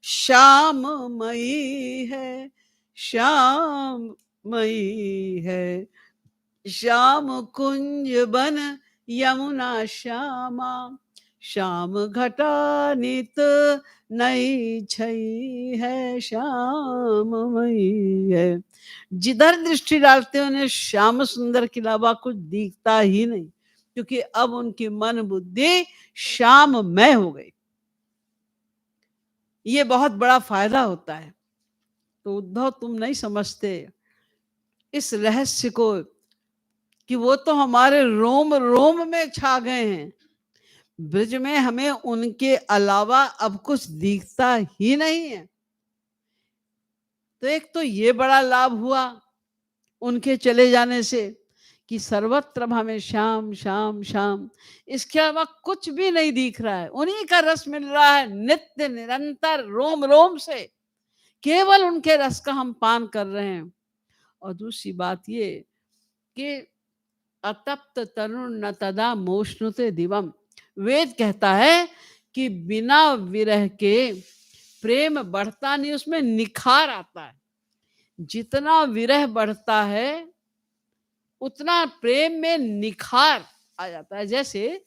श्याम मई है, श्याम मई है। श्याम कुंज बन यमुना श्यामा, श्याम घटा नित नई छई है, श्याम मई है। जिधर दृष्टि डालते हैं उन्हें श्याम सुंदर के अलावा कुछ दिखता ही नहीं, क्योंकि अब उनकी मन बुद्धि श्याममय हो गई। ये बहुत बड़ा फायदा होता है। तो उद्धव, तुम नहीं समझते इस रहस्य को कि वो तो हमारे रोम रोम में छा गए हैं। ब्रज में हमें उनके अलावा अब कुछ दिखता ही नहीं है। तो एक तो ये बड़ा लाभ हुआ उनके चले जाने से कि सर्वत्र हमें श्याम श्याम श्याम, इसके अलावा कुछ भी नहीं दिख रहा है। उन्हीं का रस मिल रहा है नित्य निरंतर, रोम रोम से। केवल उनके रस का हम पान कर रहे हैं। और दूसरी बात ये कि अतप्त तरुण न तदा मोष्णुते दिवम, वेद कहता है कि बिना विरह के प्रेम बढ़ता नहीं, उसमें निखार आता है। जितना विरह बढ़ता है उतना प्रेम में निखार आ जाता है। जैसे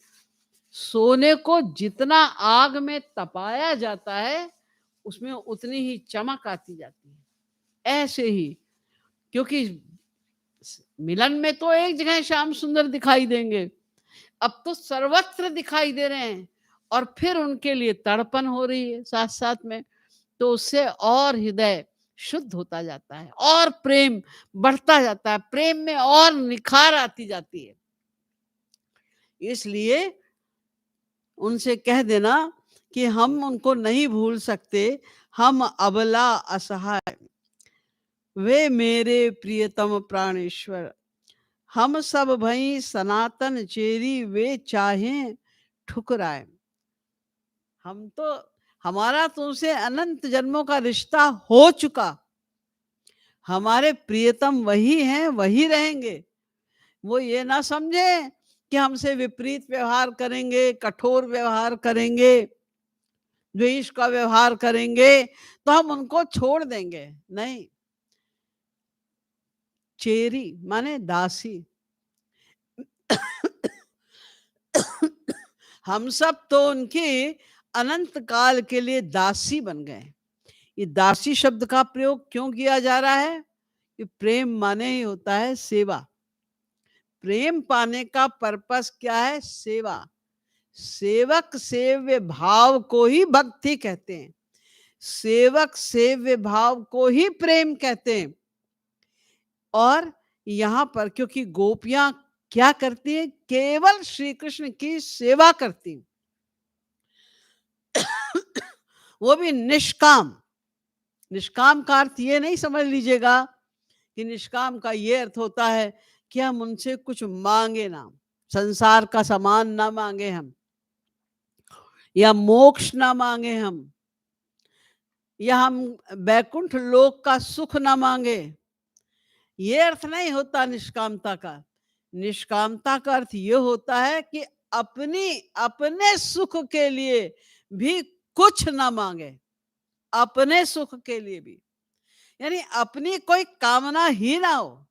सोने को जितना आग में तपाया जाता है उसमें उतनी ही चमक आती जाती है। ऐसे ही, क्योंकि मिलन में तो एक जगह श्याम सुंदर दिखाई देंगे, अब तो सर्वत्र दिखाई दे रहे हैं। और फिर उनके लिए तड़पन हो रही है साथ साथ में। तो उससे और हृदय शुद्ध होता जाता है और प्रेम बढ़ता जाता है, प्रेम में और निखार आती जाती है। इसलिए उनसे कह देना कि हम उनको नहीं भूल सकते, हम अबला असहाय, वे मेरे प्रियतम प्राणेश्वर। हम सब भई सनातन चेरी, वे चाहें ठुकराए। हम तो, हमारा तो उनसे अनंत जन्मों का रिश्ता हो चुका। हमारे प्रियतम वही हैं, वही रहेंगे। वो ये ना समझे कि हमसे विपरीत व्यवहार करेंगे, कठोर व्यवहार करेंगे, द्वेष का व्यवहार करेंगे तो हम उनको छोड़ देंगे। नहीं, चेरी माने दासी। हम सब तो उनके अनंत काल के लिए दासी बन गए। ये दासी शब्द का प्रयोग क्यों किया जा रहा है? कि प्रेम माने ही होता है सेवा। प्रेम पाने का पर्पस क्या है? सेवा। सेवक सेव्य भाव को ही भक्ति कहते हैं, सेवक सेव्य भाव को ही प्रेम कहते हैं। और यहाँ पर क्योंकि गोपियां क्या करती हैं? केवल श्री कृष्ण की सेवा करती हैं। वो भी निष्काम। निष्काम का अर्थ ये नहीं समझ लीजिएगा कि निष्काम का ये अर्थ होता है कि हम उनसे कुछ मांगे ना, संसार का सामान ना मांगे हम, या मोक्ष ना मांगे हम, या हम बैकुंठ लोक का सुख ना मांगे। ये अर्थ नहीं होता निष्कामता का। निष्कामता का अर्थ ये होता है कि अपने सुख के लिए भी कुछ ना मांगे, अपने सुख के लिए भी, यानी अपनी कोई कामना ही ना हो।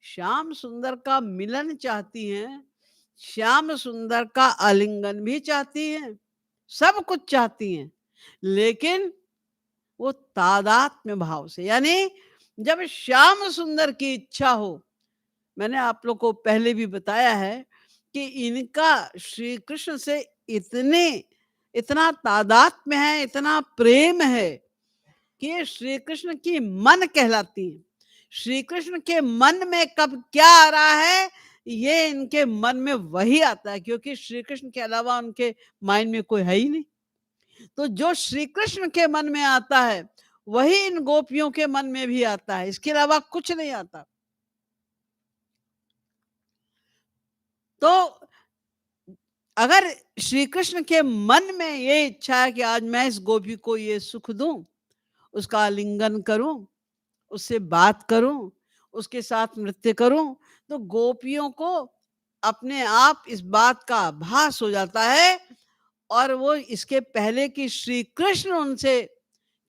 श्याम सुंदर का मिलन चाहती हैं, श्याम सुंदर का आलिंगन भी चाहती हैं, सब कुछ चाहती हैं, लेकिन वो तादात्म्य भाव से, यानी जब श्याम सुंदर की इच्छा हो। मैंने आप लोग को पहले भी बताया है कि इनका श्री कृष्ण से इतना तादात्म्य है, इतना प्रेम है कि ये श्री कृष्ण की मन कहलाती हैं। श्री कृष्ण के मन में कब क्या आ रहा है, ये इनके मन में वही आता है, क्योंकि श्री कृष्ण के अलावा उनके माइंड में कोई है ही नहीं। तो जो श्री कृष्ण के मन में आता है, वही इन गोपियों के मन में भी आता है, इसके अलावा कुछ नहीं आता। तो अगर श्री कृष्ण के मन में ये इच्छा है कि आज मैं इस गोपी को ये सुख दूं, उसका आलिंगन करूं, उससे बात करूं, उसके साथ नृत्य करूं, तो गोपियों को अपने आप इस बात का आभास हो जाता है, और वो इसके पहले कि श्री कृष्ण उनसे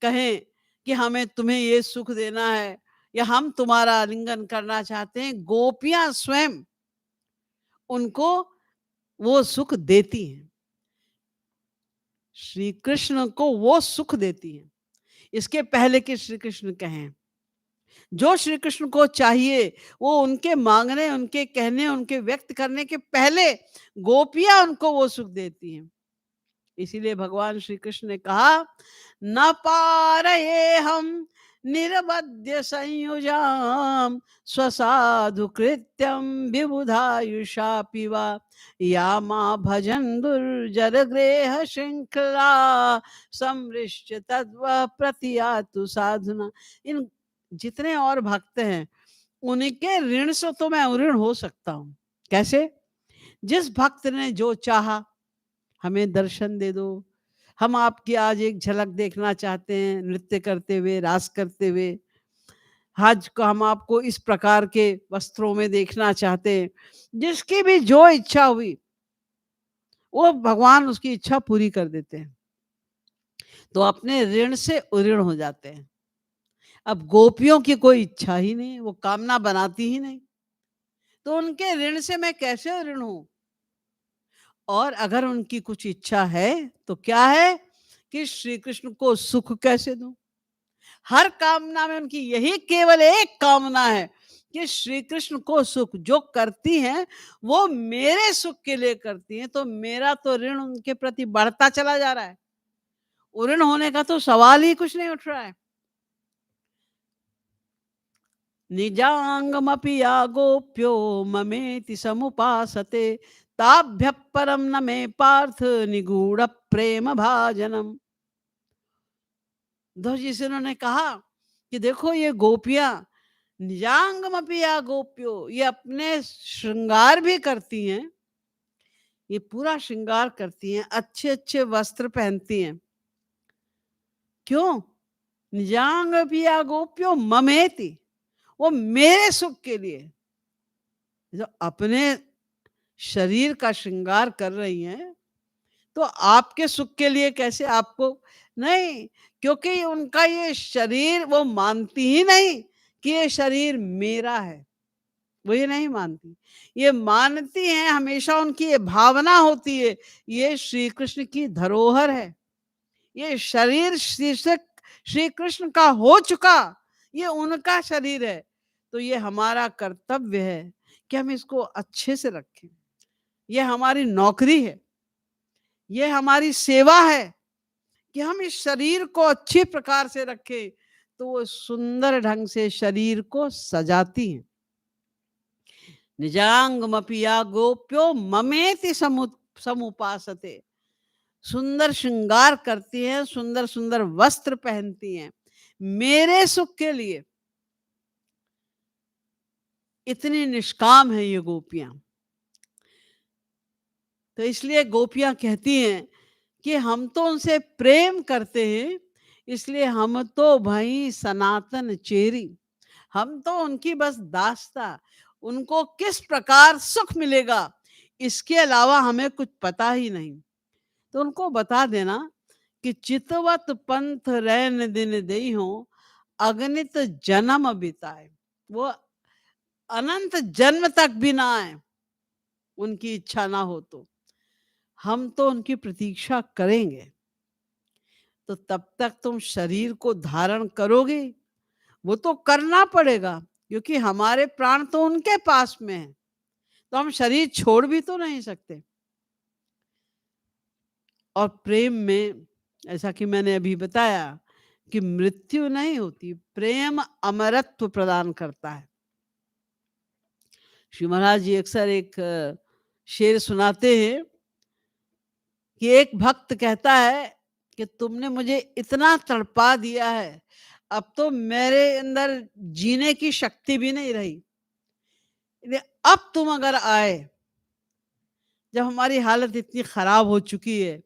कहें कि हमें तुम्हें ये सुख देना है या हम तुम्हारा आलिंगन करना चाहते हैं, गोपियां स्वयं उनको वो सुख देती हैं, श्री कृष्ण को वो सुख देती हैं, इसके पहले कि श्री कृष्ण कहें। जो श्री कृष्ण को चाहिए वो उनके मांगने, उनके कहने, उनके व्यक्त करने के पहले गोपियां उनको वो सुख देती हैं। इसीलिए भगवान श्री कृष्ण ने कहा, न पारये हम निरवध्य संयुजाम स्वसाधु कृत्यम विबुधायुषा पिवा या माँ भजन दुर्जर ग्रेह श्रृंखला समृष्ट तद्व प्रतियातु साधुना। इन जितने और भक्त हैं, उनके ऋण से तो मैं ऋण हो सकता हूँ। कैसे? जिस भक्त ने जो चाहा, हमें दर्शन दे दो, हम आपकी आज एक झलक देखना चाहते हैं नृत्य करते हुए, रास करते हुए, आज को हम आपको इस प्रकार के वस्त्रों में देखना चाहते हैं। जिसकी भी जो इच्छा हुई, वो भगवान उसकी इच्छा पूरी कर देते हैं, तो अपने ऋण से उऋण हो जाते हैं। अब गोपियों की कोई इच्छा ही नहीं, वो कामना बनाती ही नहीं, तो उनके ऋण से मैं कैसे ऋण हूं? और अगर उनकी कुछ इच्छा है तो क्या है कि श्री कृष्ण को सुख कैसे दूं? हर कामना में उनकी यही केवल एक कामना है कि श्री कृष्ण को सुख। जो करती हैं वो मेरे सुख के लिए करती हैं, तो मेरा तो ऋण उनके प्रति बढ़ता चला जा रहा है, ऋण होने का तो सवाल ही कुछ नहीं उठ रहा है। निजांगमपि या गोप्यो ममेति समुपासते ताभ्य परम न मे पार्थ निगूढ़ प्रेम भाजनम। उद्धव जी से उन्होंने कहा कि देखो ये गोपियां, निजांगमपि या गोप्यो, ये अपने श्रृंगार भी करती हैं, ये पूरा श्रृंगार करती हैं, अच्छे अच्छे वस्त्र पहनती हैं। क्यों? निजांगमपि या गोप्यो ममेति, वो मेरे सुख के लिए। जो अपने शरीर का श्रृंगार कर रही हैं, तो आपके सुख के लिए कैसे? आपको नहीं, क्योंकि उनका ये शरीर वो मानती ही नहीं कि ये शरीर मेरा है, वो ये नहीं मानती। ये मानती हैं, हमेशा उनकी ये भावना होती है, ये श्री कृष्ण की धरोहर है, ये शरीर श्री कृष्ण का हो चुका, ये उनका शरीर है, तो ये हमारा कर्तव्य है कि हम इसको अच्छे से रखें। ये हमारी नौकरी है, ये हमारी सेवा है कि हम इस शरीर को अच्छी प्रकार से रखें। तो वो सुंदर ढंग से शरीर को सजाती हैं। निजांगमपि या गोप्यो ममेति समुपासते, सुंदर श्रृंगार करती हैं, सुंदर सुंदर वस्त्र पहनती हैं मेरे सुख के लिए। इतनी निष्काम है ये गोपियां। तो इसलिए गोपियां कहती हैं कि हम तो उनसे प्रेम करते हैं, इसलिए हम तो भाई सनातन चेरी, हम तो उनकी बस दास्ता, उनको किस प्रकार सुख मिलेगा इसके अलावा हमें कुछ पता ही नहीं। तो उनको बता देना कि चितवत पंथ रैन दिन देई हो अगणित जन्म बिताए, वो अनंत जन्म तक भी ना आए, उनकी इच्छा ना हो तो हम तो उनकी प्रतीक्षा करेंगे। तो तब तक तुम शरीर को धारण करोगे, वो तो करना पड़ेगा, क्योंकि हमारे प्राण तो उनके पास में है, तो हम शरीर छोड़ भी तो नहीं सकते। और प्रेम में, ऐसा कि मैंने अभी बताया कि मृत्यु नहीं होती, प्रेम अमरत्व प्रदान करता है। श्री महाराज जी अक्सर एक शेर सुनाते हैं कि एक भक्त कहता है कि तुमने मुझे इतना तड़पा दिया है, अब तो मेरे अंदर जीने की शक्ति भी नहीं रही, इसलिए अब तुम अगर आए, जब हमारी हालत इतनी खराब हो चुकी है,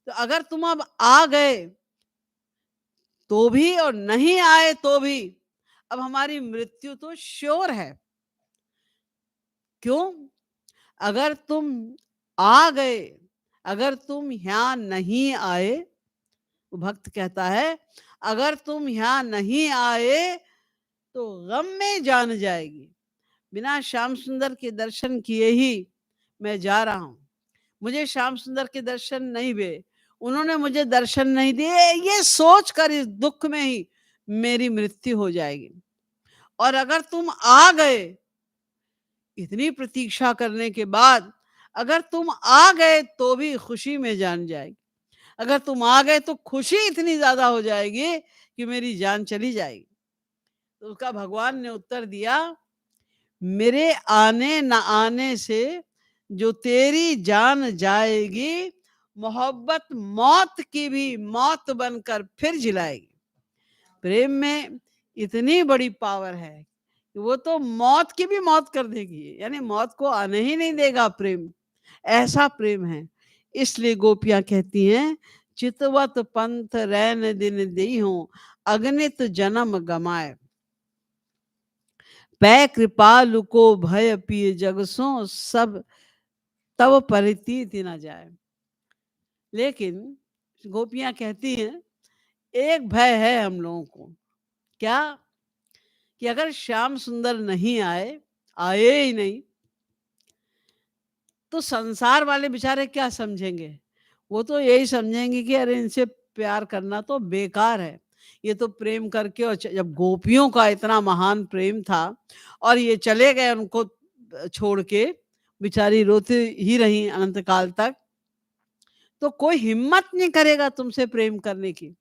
तो अगर तुम अब आ गए तो भी और नहीं आए तो भी अब हमारी मृत्यु तो श्योर है। क्यों? अगर तुम आ गए, अगर तुम यहाँ नहीं आए, वो भक्त कहता है अगर तुम यहाँ नहीं आए तो गम में जान जाएगी। बिना श्याम सुंदर के दर्शन किए ही मैं जा रहा हूँ, मुझे श्याम सुंदर के दर्शन नहीं हुए, उन्होंने मुझे दर्शन नहीं दिए, ये सोच कर इस दुख में ही मेरी मृत्यु हो जाएगी। और अगर तुम आ गए, इतनी प्रतीक्षा करने के बाद अगर तुम आ गए तो भी खुशी में जान जाएगी। अगर तुम आ गए तो खुशी इतनी ज्यादा हो जाएगी कि मेरी जान चली जाएगी। तो उसका भगवान ने उत्तर दिया, मेरे आने न आने से जो तेरी जान जाएगी, मोहब्बत मौत की भी मौत बनकर फिर जिलाएगी। प्रेम में इतनी बड़ी पावर है कि वो तो मौत की भी मौत कर देगी, यानी मौत को आने ही नहीं देगा प्रेम, ऐसा प्रेम है। इसलिए गोपियां कहती हैं, चितवत पंथ रैन दिन देई हो, अगणित जन्म गमाए, पै कृपालु को भय पिय जगसों, सब तब परितीत न जाए। लेकिन गोपियां कहती हैं एक भय है हम लोगों को, क्या? कि अगर श्याम सुंदर नहीं आए, आए ही नहीं, तो संसार वाले बेचारे क्या समझेंगे? वो तो यही समझेंगे कि अरे इनसे प्यार करना तो बेकार है, ये तो प्रेम करके, और जब गोपियों का इतना महान प्रेम था और ये चले गए उनको छोड़ के, बेचारी रोती ही रही अनंत काल तक, तो कोई हिम्मत नहीं करेगा तुमसे प्रेम करने की।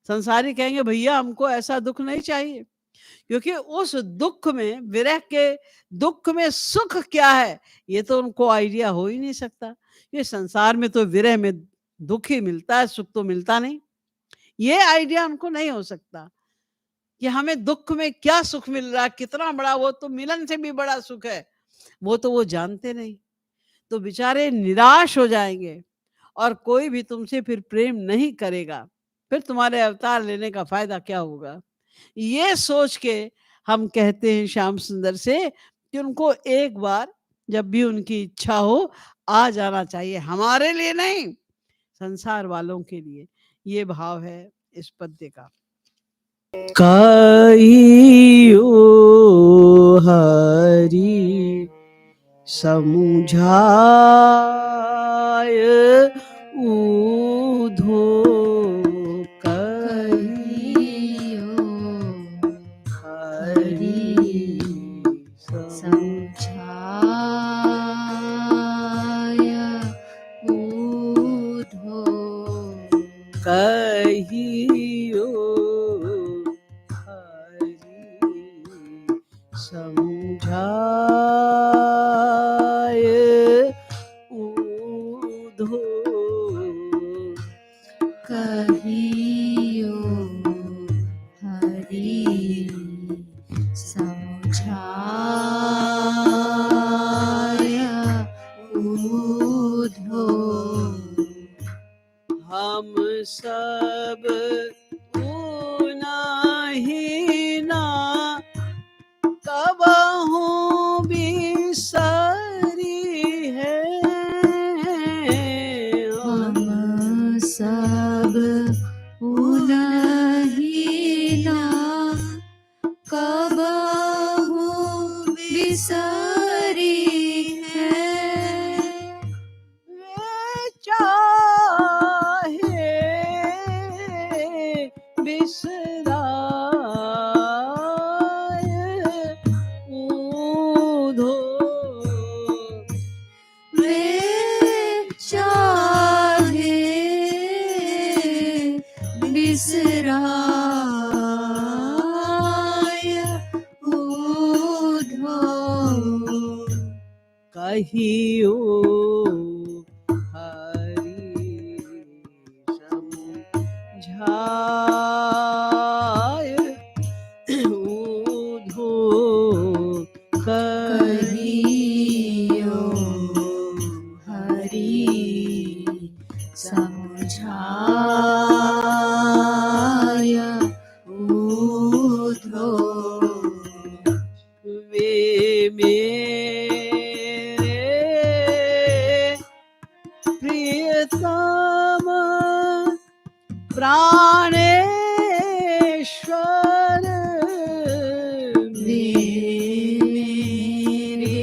संसारी कहेंगे भैया हमको ऐसा दुख नहीं चाहिए, क्योंकि उस दुख में, विरह के दुख में सुख क्या है ये तो उनको आइडिया हो ही नहीं सकता। ये संसार में तो विरह में दुख ही मिलता है, सुख तो मिलता नहीं। ये आइडिया उनको नहीं हो सकता कि हमें दुख में क्या सुख मिल रहा है, कितना बड़ा, वो तो मिलन से भी बड़ा सुख है, वो तो वो जानते नहीं। तो बेचारे निराश हो जाएंगे और कोई भी तुमसे फिर प्रेम नहीं करेगा, फिर तुम्हारे अवतार लेने का फायदा क्या होगा। ये सोच के हम कहते हैं श्याम सुंदर से कि उनको एक बार जब भी उनकी इच्छा हो आ जाना चाहिए, हमारे लिए नहीं, संसार वालों के लिए। ये भाव है इस पद्य का। कहियो हरि समुझाय ऊधो, कहियो हरि समझाय ऊधो, कहियो हरि समझाय ऊधो, हम सब ऊनाही ना कबहू बिसरी है, हम सब उनही ना कबहू बिसरी है, वे चाहे बिसराए ऊधो, वे चाहे कहियो हरि समझाय ऊधो कहियो हरि समझाय ऊधो वे मेरे प्रियतम प्राणेश्वर वे मेरे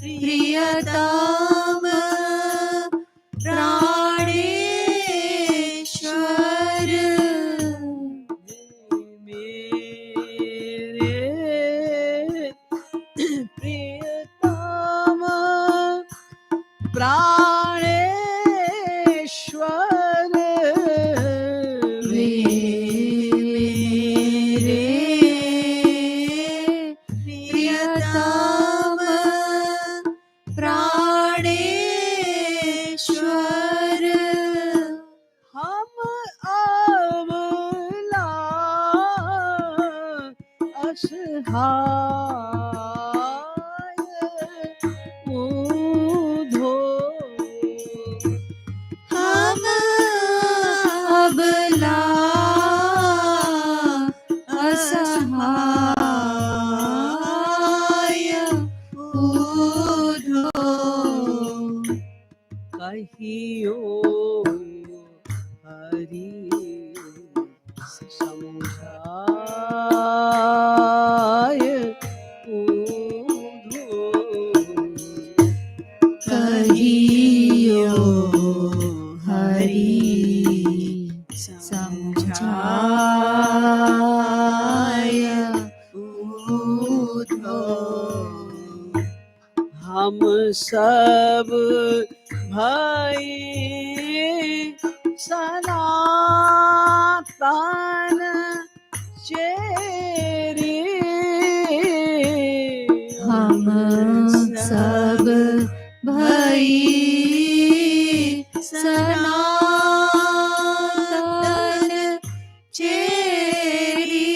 प्रियतम प्राणेश्वर मेरे प्रियतम प्राणेश्वर वे मेरे प्रियतम प्राणेश्वर हम अबला असहाय ऊधो हम अबला असहाय ऊधो कहियो हरि समझाय ऊधो कहियो हरि समझाय ऊधो हम सब भाई सनातन चेरी हम सब भई सनातन चेरी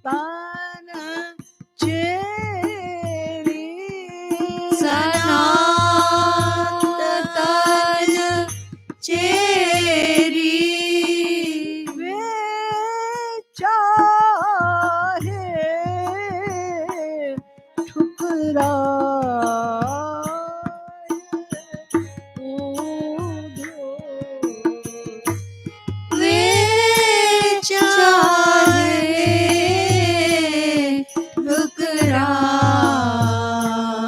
सनातन चेरी सनातन चेरी वे चाहे ठुकराए ऊधो वे चाहे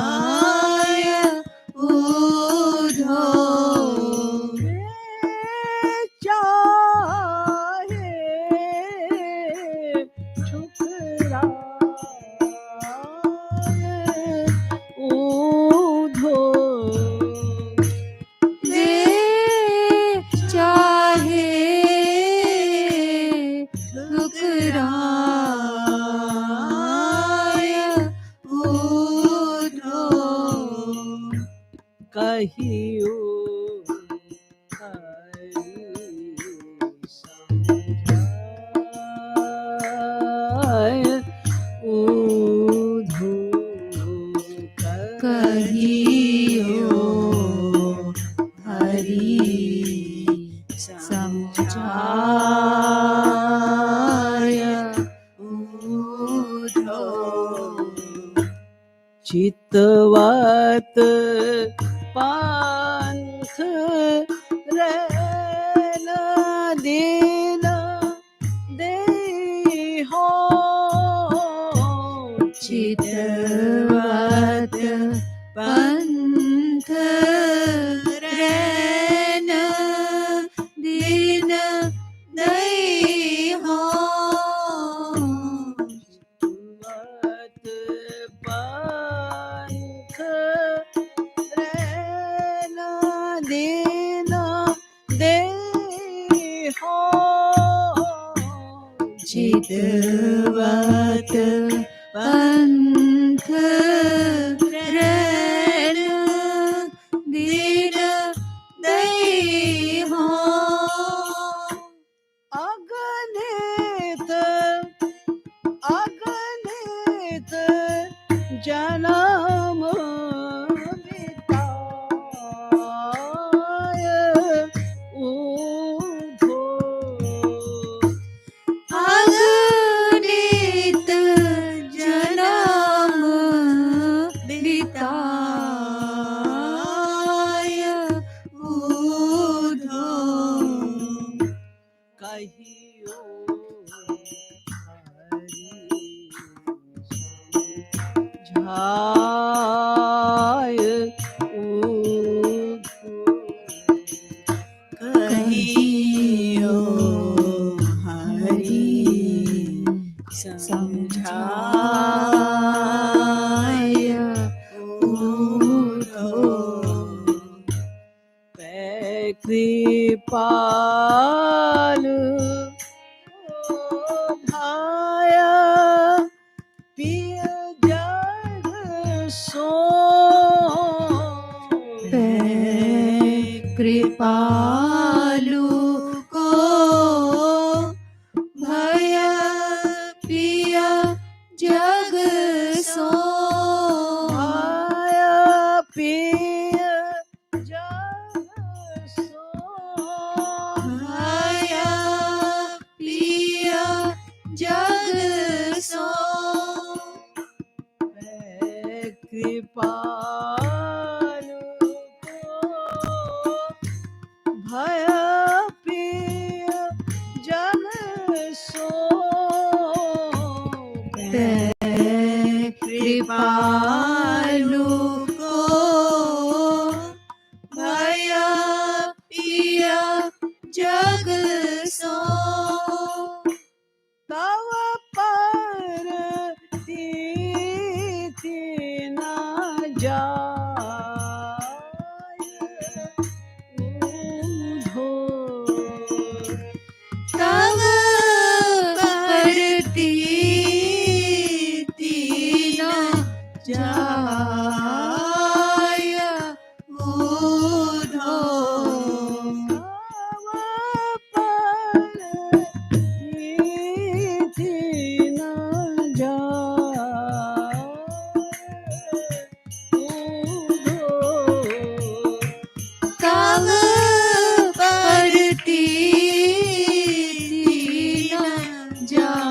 ठुकराय ऊधो चाहे ठुकराए ऊधो वे चाहे ठुकराय ऊधो कहियो हरि समझाय ऊधो कहियो हरि समझाय ऊधो चितवत पंथ रैन दीन देहो चितवत पंथ रैन दीन दईहो चितवत पंथ रैन दीन देहो चितवत पंथ कृपालु भाया पिय जग सो कृपालु को भय पिया जग सो भाया पिय जग सो भय पिया जग सो कृपालु को भय पिय जग सो कृपालु को भय पिया जग सो तव पर तीति न जाय ऊधो तव करती तीन जाय ऊधो तव पर तीति न जाय ऊधो तव करती तीन जाय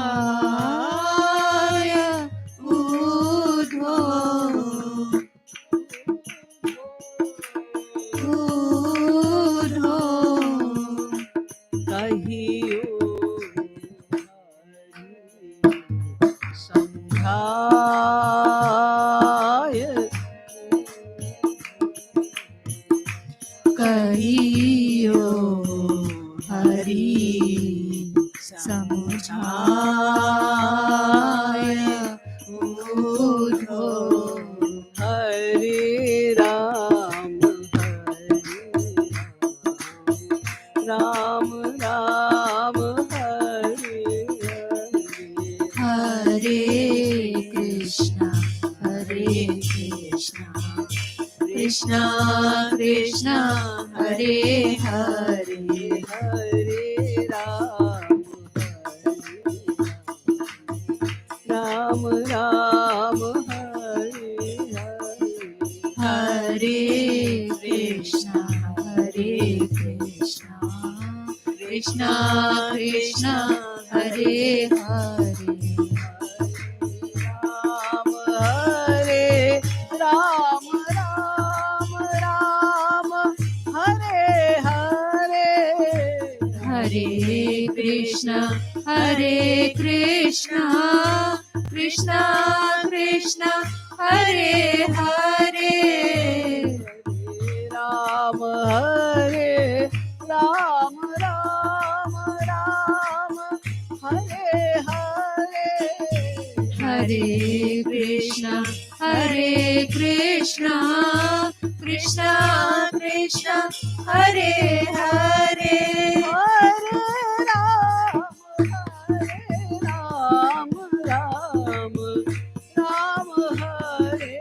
ऊधो ऊधो कहियो संध्याय कहियो हरि समझाय ऊधो हरे राम राम राम हरे हरे कृष्णा कृष्णा कृष्णा हरे हरे हरे राम राम हरे हरे कृष्णा कृष्णा कृष्णा हरे हरे राम राम राम हरे हरे हरे कृष्णा कृष्णा कृष्णा हरे हरे राम हरे राम राम राम हरे हरे हरे कृष्णा कृष्णा कृष्णा हरे हरे हरे राम राम राम हरे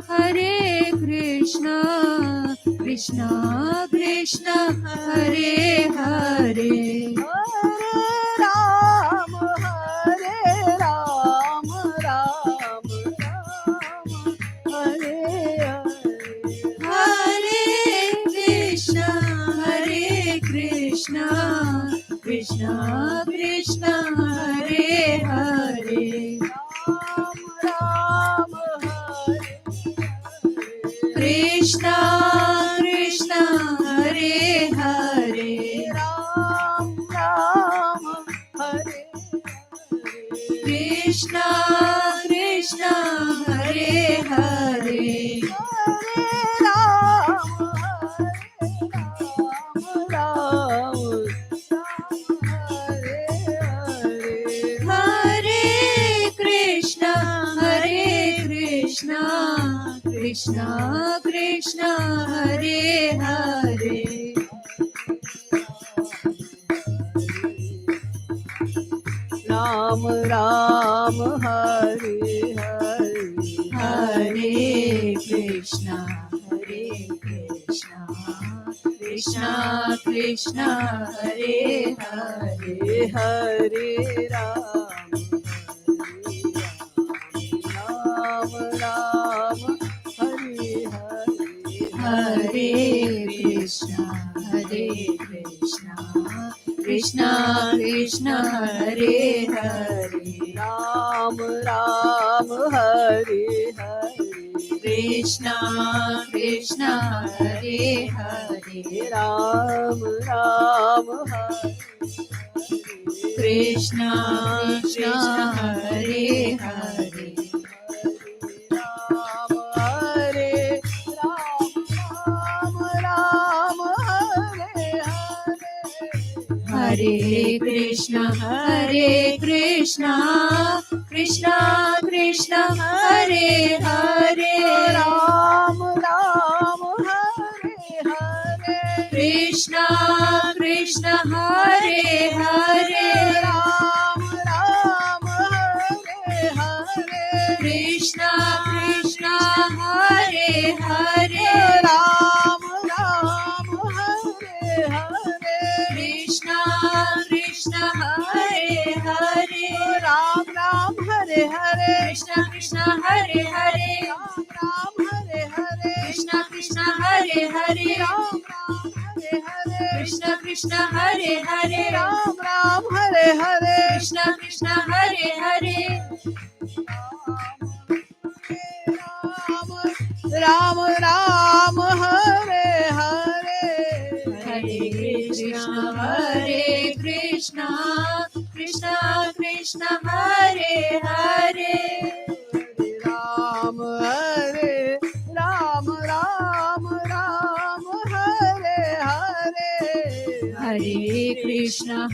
हरे कृष्णा कृष्णा कृष्णा हरे हरे राम राम हरे हरे कृष्णा कृष्णा कृष्णा हरे हरे राम कृष्णा हरे हरे राम राम हरे कृष्णा हरे हरे हरे हरे कृष्णा कृष्णा कृष्णा हरे हरे राम राम हरे हरे हरे कृष्णा कृष्णा कृष्णा हरे हरे हरे राम राम राम हरे हरे हरे कृष्णा कृष्णा कृष्णा हरे हरे राम राम हरे हरे कृष्णा कृष्णा हरे हरे राम राम हरे कृष्णा कृष्णा हरे हरे राम हरे राम राम हरे हरे हरे कृष्णा कृष्णा कृष्णा हरे हरे राम राम हरे हरे कृष्णा कृष्णा हरे हरे राम राम हरे हरे कृष्णा कृष्णा हरे हरे राम राम हरे हरे कृष्णा कृष्णा हरे हरे राम राम हरे हरे कृष्णा कृष्णा हरे हरे राम राम हरे हरे कृष्णा कृष्णा हरे हरे राम राम हरे हरे कृष्णा कृष्णा हरे हरे राम राम हरे हरे कृष्णा कृष्णा हरे हरे राम राम हरे हरे हरे कृष्णा कृष्णा कृष्णा हरे हरे राम हरे राम राम राम हरे हरे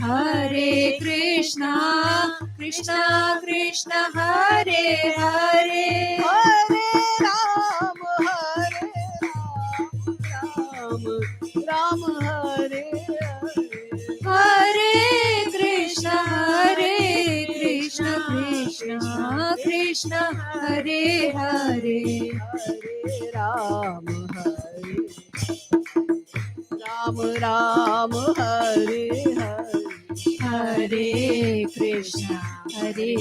हरे कृष्णा कृष्णा कृष्णा हरे हरे हरे राम राम हरे हरे हरे कृष्णा कृष्णा हरे हरे हरे राम राम हरे हरे हरे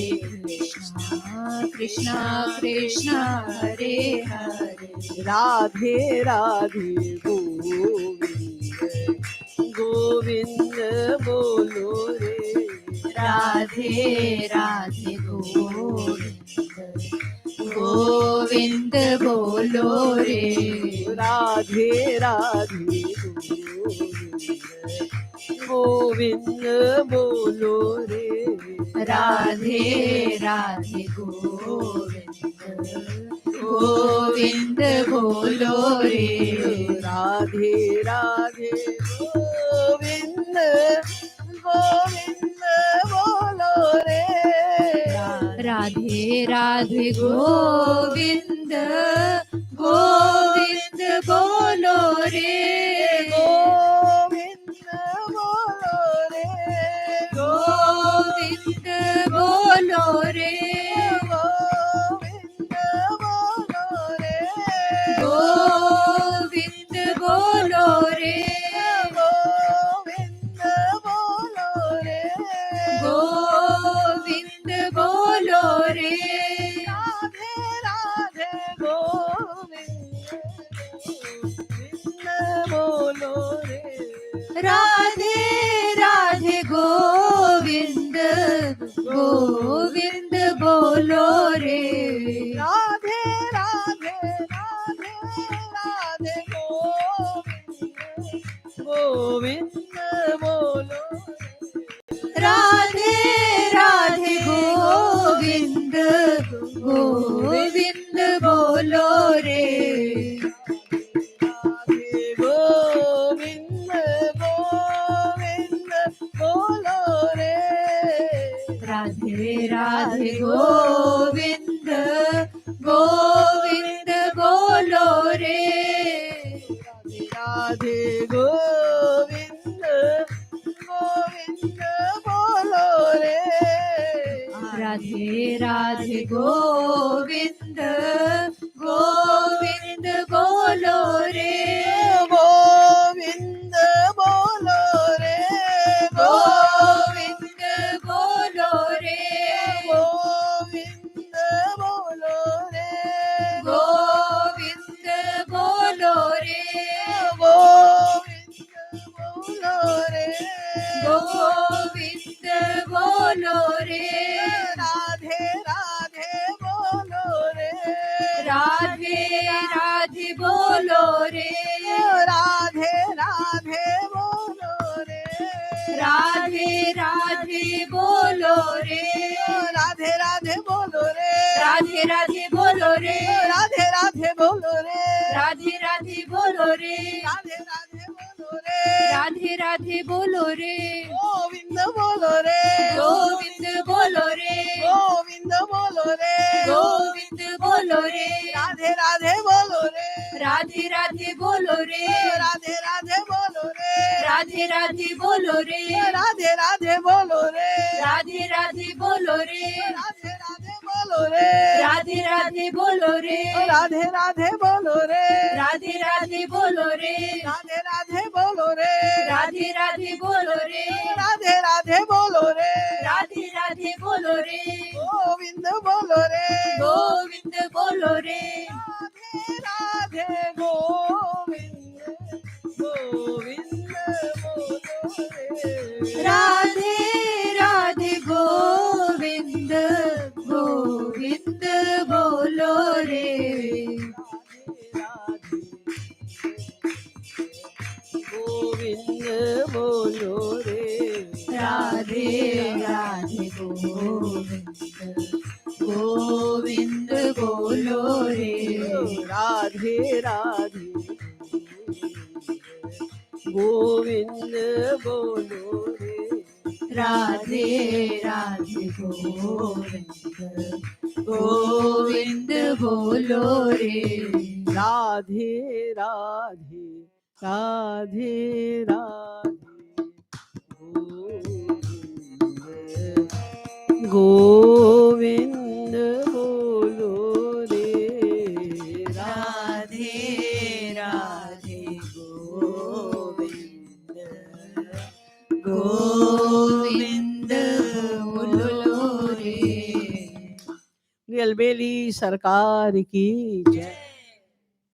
कृष्णा कृष्णा हरे हरे राधे राधे गोविंद बोलो रे राधे राधे गोविंद बोलो रे राधे राधे गोविंद बोलो रे राधे राधे गोविंद बोलो रे राधे राधे गोविंद गोविंद बोलो रे राधे राधे गोविंद गोविंद बोलो रे गोविंद बोलो रे गोविंद बोलो रे गोविंद बोलो रे गोविंद बोलो रे गोविंद बोलो रे गोविंद बोलो रे राधे राधे गोविंद गोविंद बोलो रे गोविंद बोलो रे गोविंद बोलो रे गोविंद बोलो रे गोविंद बोलो रे गोविंद बोलो रे गोविंद बोलो रे राधे राधे बोलो रे राधे राधे बोलो रे राधे राधे बोलो रे राधे राधे बोलो रे राधे राधे बोलो रे राधे राधे बोलो रे राधे राधे बोलो रे राधे राधे बोलो रे राधे राधे बोलो रे राधे राधे बोलो रे गोविंद बोलो रे गोविंद बोलो रे गोविंद बोलो रे गोविंद बोलो रे राधे राधे बोलो रे राधे राधे बोलो रे राधे राधे बोलो रे राधे राधे बोलो रे राधे राधे बोलो रे राधे राधे बोलो रे राधे राधे बोलो रे राधे राधे बोलो रे राधे राधे बोलो रे राधे राधे बोलो रे राधे राधे बोलो रे राधे राधे बोलो रे राधे राधे बोलो रे राधे राधे बोलो रे गोविंद बोलो रे गोविंद बोलो रे राधे राधे गोविंद गोविंद बोलो रे राधे राधे गोविंद गोविंद बोलो रे गोविंद बोलो रे राधे राधे गोविंद बोलो रे राधे राधे गोविंद बोलो रे राधे राधे गोविंद बोलो रे राधे राधे राधे राधे गोविंद बोलो रे राधे राधे गोविंद बोलो रे अलबेली सरकार की जय।